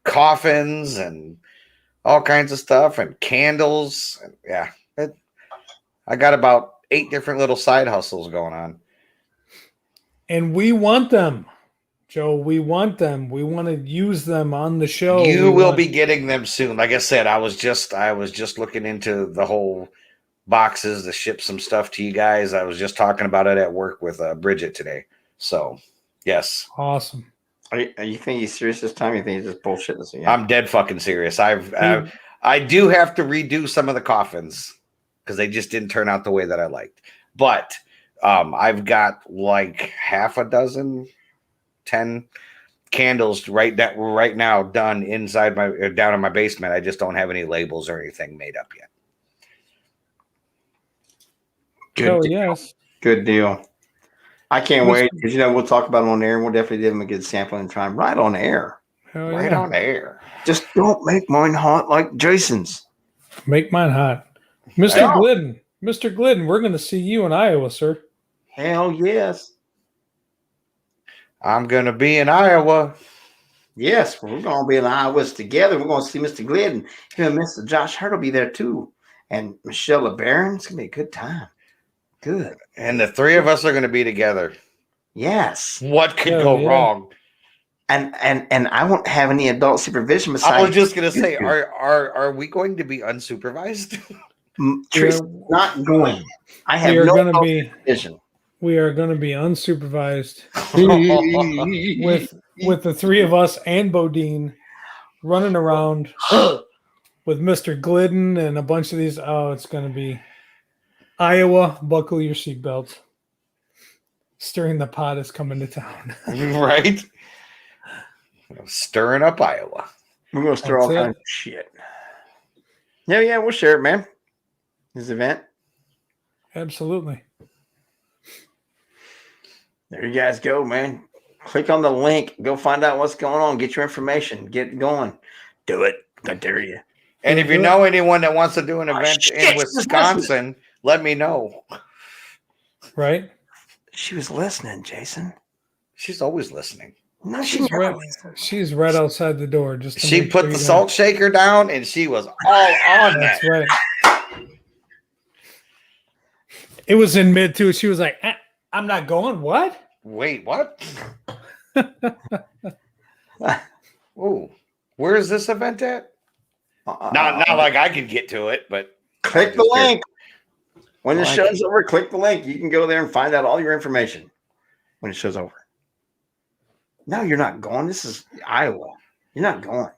coffins and all kinds of stuff and candles. Yeah. I got about 8 different little side hustles going on. And we want them, Joe. We want them. We want to use them on the show. You We will want- be getting them soon. Like I said, I was just looking into the whole boxes to ship some stuff to you guys. I was just talking about it at work with Bridget today. So, yes, Awesome. are you think he's serious this time? You think he's just bullshitting us again? I'm dead fucking serious. I do have to redo some of the coffins because they just didn't turn out the way that I liked. But I've got like half a dozen, 10 candles right now done inside down in my basement. I just don't have any labels or anything made up yet. Hell Good, yes. good deal. I can't wait because we'll talk about it on air, and we'll definitely give him a good sample and try him right on air. Hell Right yeah. on air. Just don't make mine hot like Jason's. Make mine hot. Mr. Yeah. Glidden. Mr. Glidden, we're going to see you in Iowa, sir. Hell yes. I'm gonna be in Iowa. Yes, we're going to be in Iowa together. We're going to see Mr. Glidden. Him and Mr. Josh Hurt will be there too. And Michelle LeBaron. It's going to be a good time. Good. And the 3 of us are gonna be together. Yes. What could Hell go yeah. wrong? And I won't have any adult supervision I besides. was just gonna say, you. are we going to be unsupervised? Trish, not going. I have We are no going to adult be supervision. we are going to be unsupervised with the 3 of us and Bodine running around with Mr. Glidden and a bunch of these. Oh, it's going to be Iowa. Buckle your seatbelts. Stirring the pot is coming to town. Right? Stirring up Iowa. We're going to stir all That's it. kinds of shit. Yeah, we'll share it, man. This event. Absolutely. There you guys go, man. Click on the link. Go find out what's going on. Get your information. Get going. Do it. I dare you. And if you do it. know anyone that wants to do an Oh, event shit, in she's Wisconsin, let me know. Right? She was listening, Jason. She's always listening. No, She's right outside the door. Just to She make put sure the you know. salt shaker down and she was all on that. That's right. It was in mid too. She was like, "I'm not going." What? Wait, what? Ooh, where is this event at? Not like I could get to it, but Click I'm the just curious. link. When the Like show's over, click the link. You can go there and find out all your information when the show's over. No, you're not going. This is Iowa. You're not going.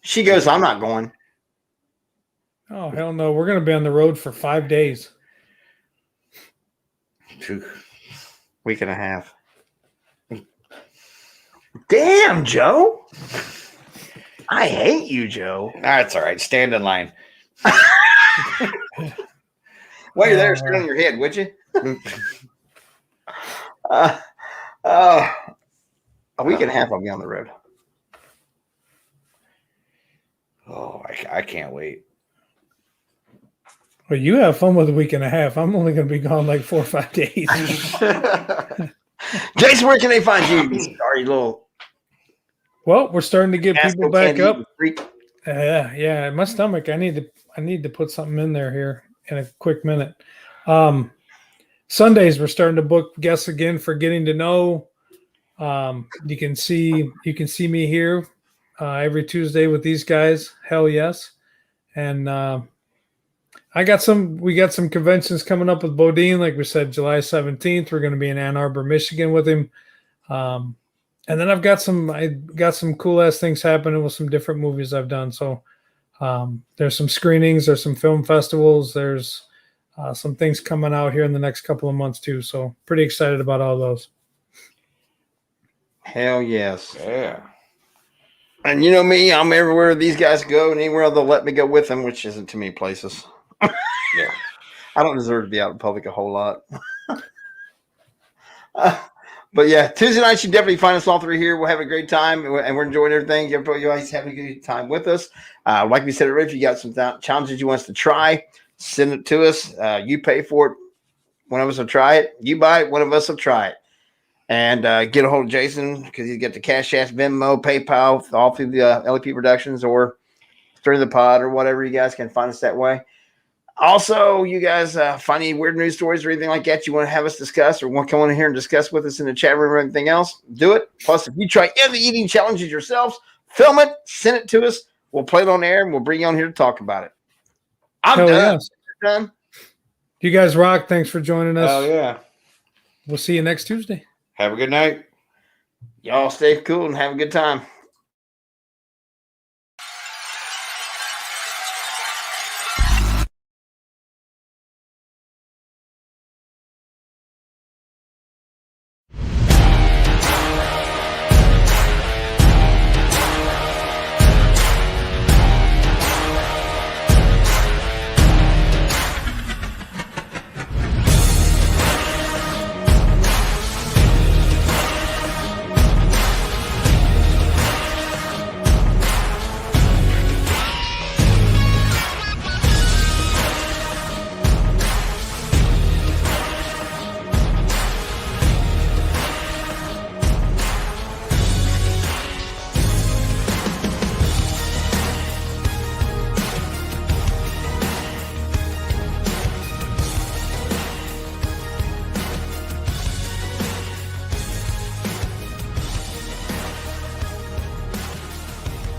She goes, I'm not going. Oh hell no! We're gonna be on the road for 5 days. Week and a half. Damn, Joe. I hate you, Joe. That's all right. Stand in line. While you're there, stand on your head, would you? A week and a half, I'll be on the road. Oh, I can't wait. Well, you have fun with a week and a half. I'm only going to be gone like 4 or 5 days. Jason, where can they find you? Sorry, little. Well, we're starting to get people Tabasco back Candy up. freak. Yeah. My stomach. I need to put something in there here in a quick minute. Sundays we're starting to book guests again for getting to know. You can see me here every Tuesday with these guys. Hell yes. And we got some conventions coming up with Bodine. Like we said, July 17th, we're going to be in Ann Arbor, Michigan with him. And then I got some cool ass things happening with some different movies I've done. So there's some screenings, there's some film festivals, there's some things coming out here in the next couple of months too. So pretty excited about all those. Hell yes. Yeah. And you know me, I'm everywhere these guys go, and anywhere they'll let me go with them, which isn't too many places. Yeah. I don't deserve to be out in public a whole lot. But yeah, Tuesday night, you definitely find us all three here. We'll have a great time, and we're enjoying everything. You guys having a good time with us. Like we said earlier, if you got some challenges you want us to try, send it to us. You pay for it. One of us will try it. You buy it. One of us will try it. And get a hold of Jason because he's got the Cash App, Venmo, PayPal, all through the LP Productions or Stir the Pod or whatever. You guys can find us that way. Also, you guys find any weird news stories or anything like that you want to have us discuss or want to come on in here and discuss with us in the chat room or anything else, do it. Plus, if you try any of the eating challenges yourselves, film it, send it to us. We'll play it on air and we'll bring you on here to talk about it. I'm done. Yes. Done. You guys rock. Thanks for joining us. Oh, yeah. We'll see you next Tuesday. Have a good night. Y'all stay cool and have a good time.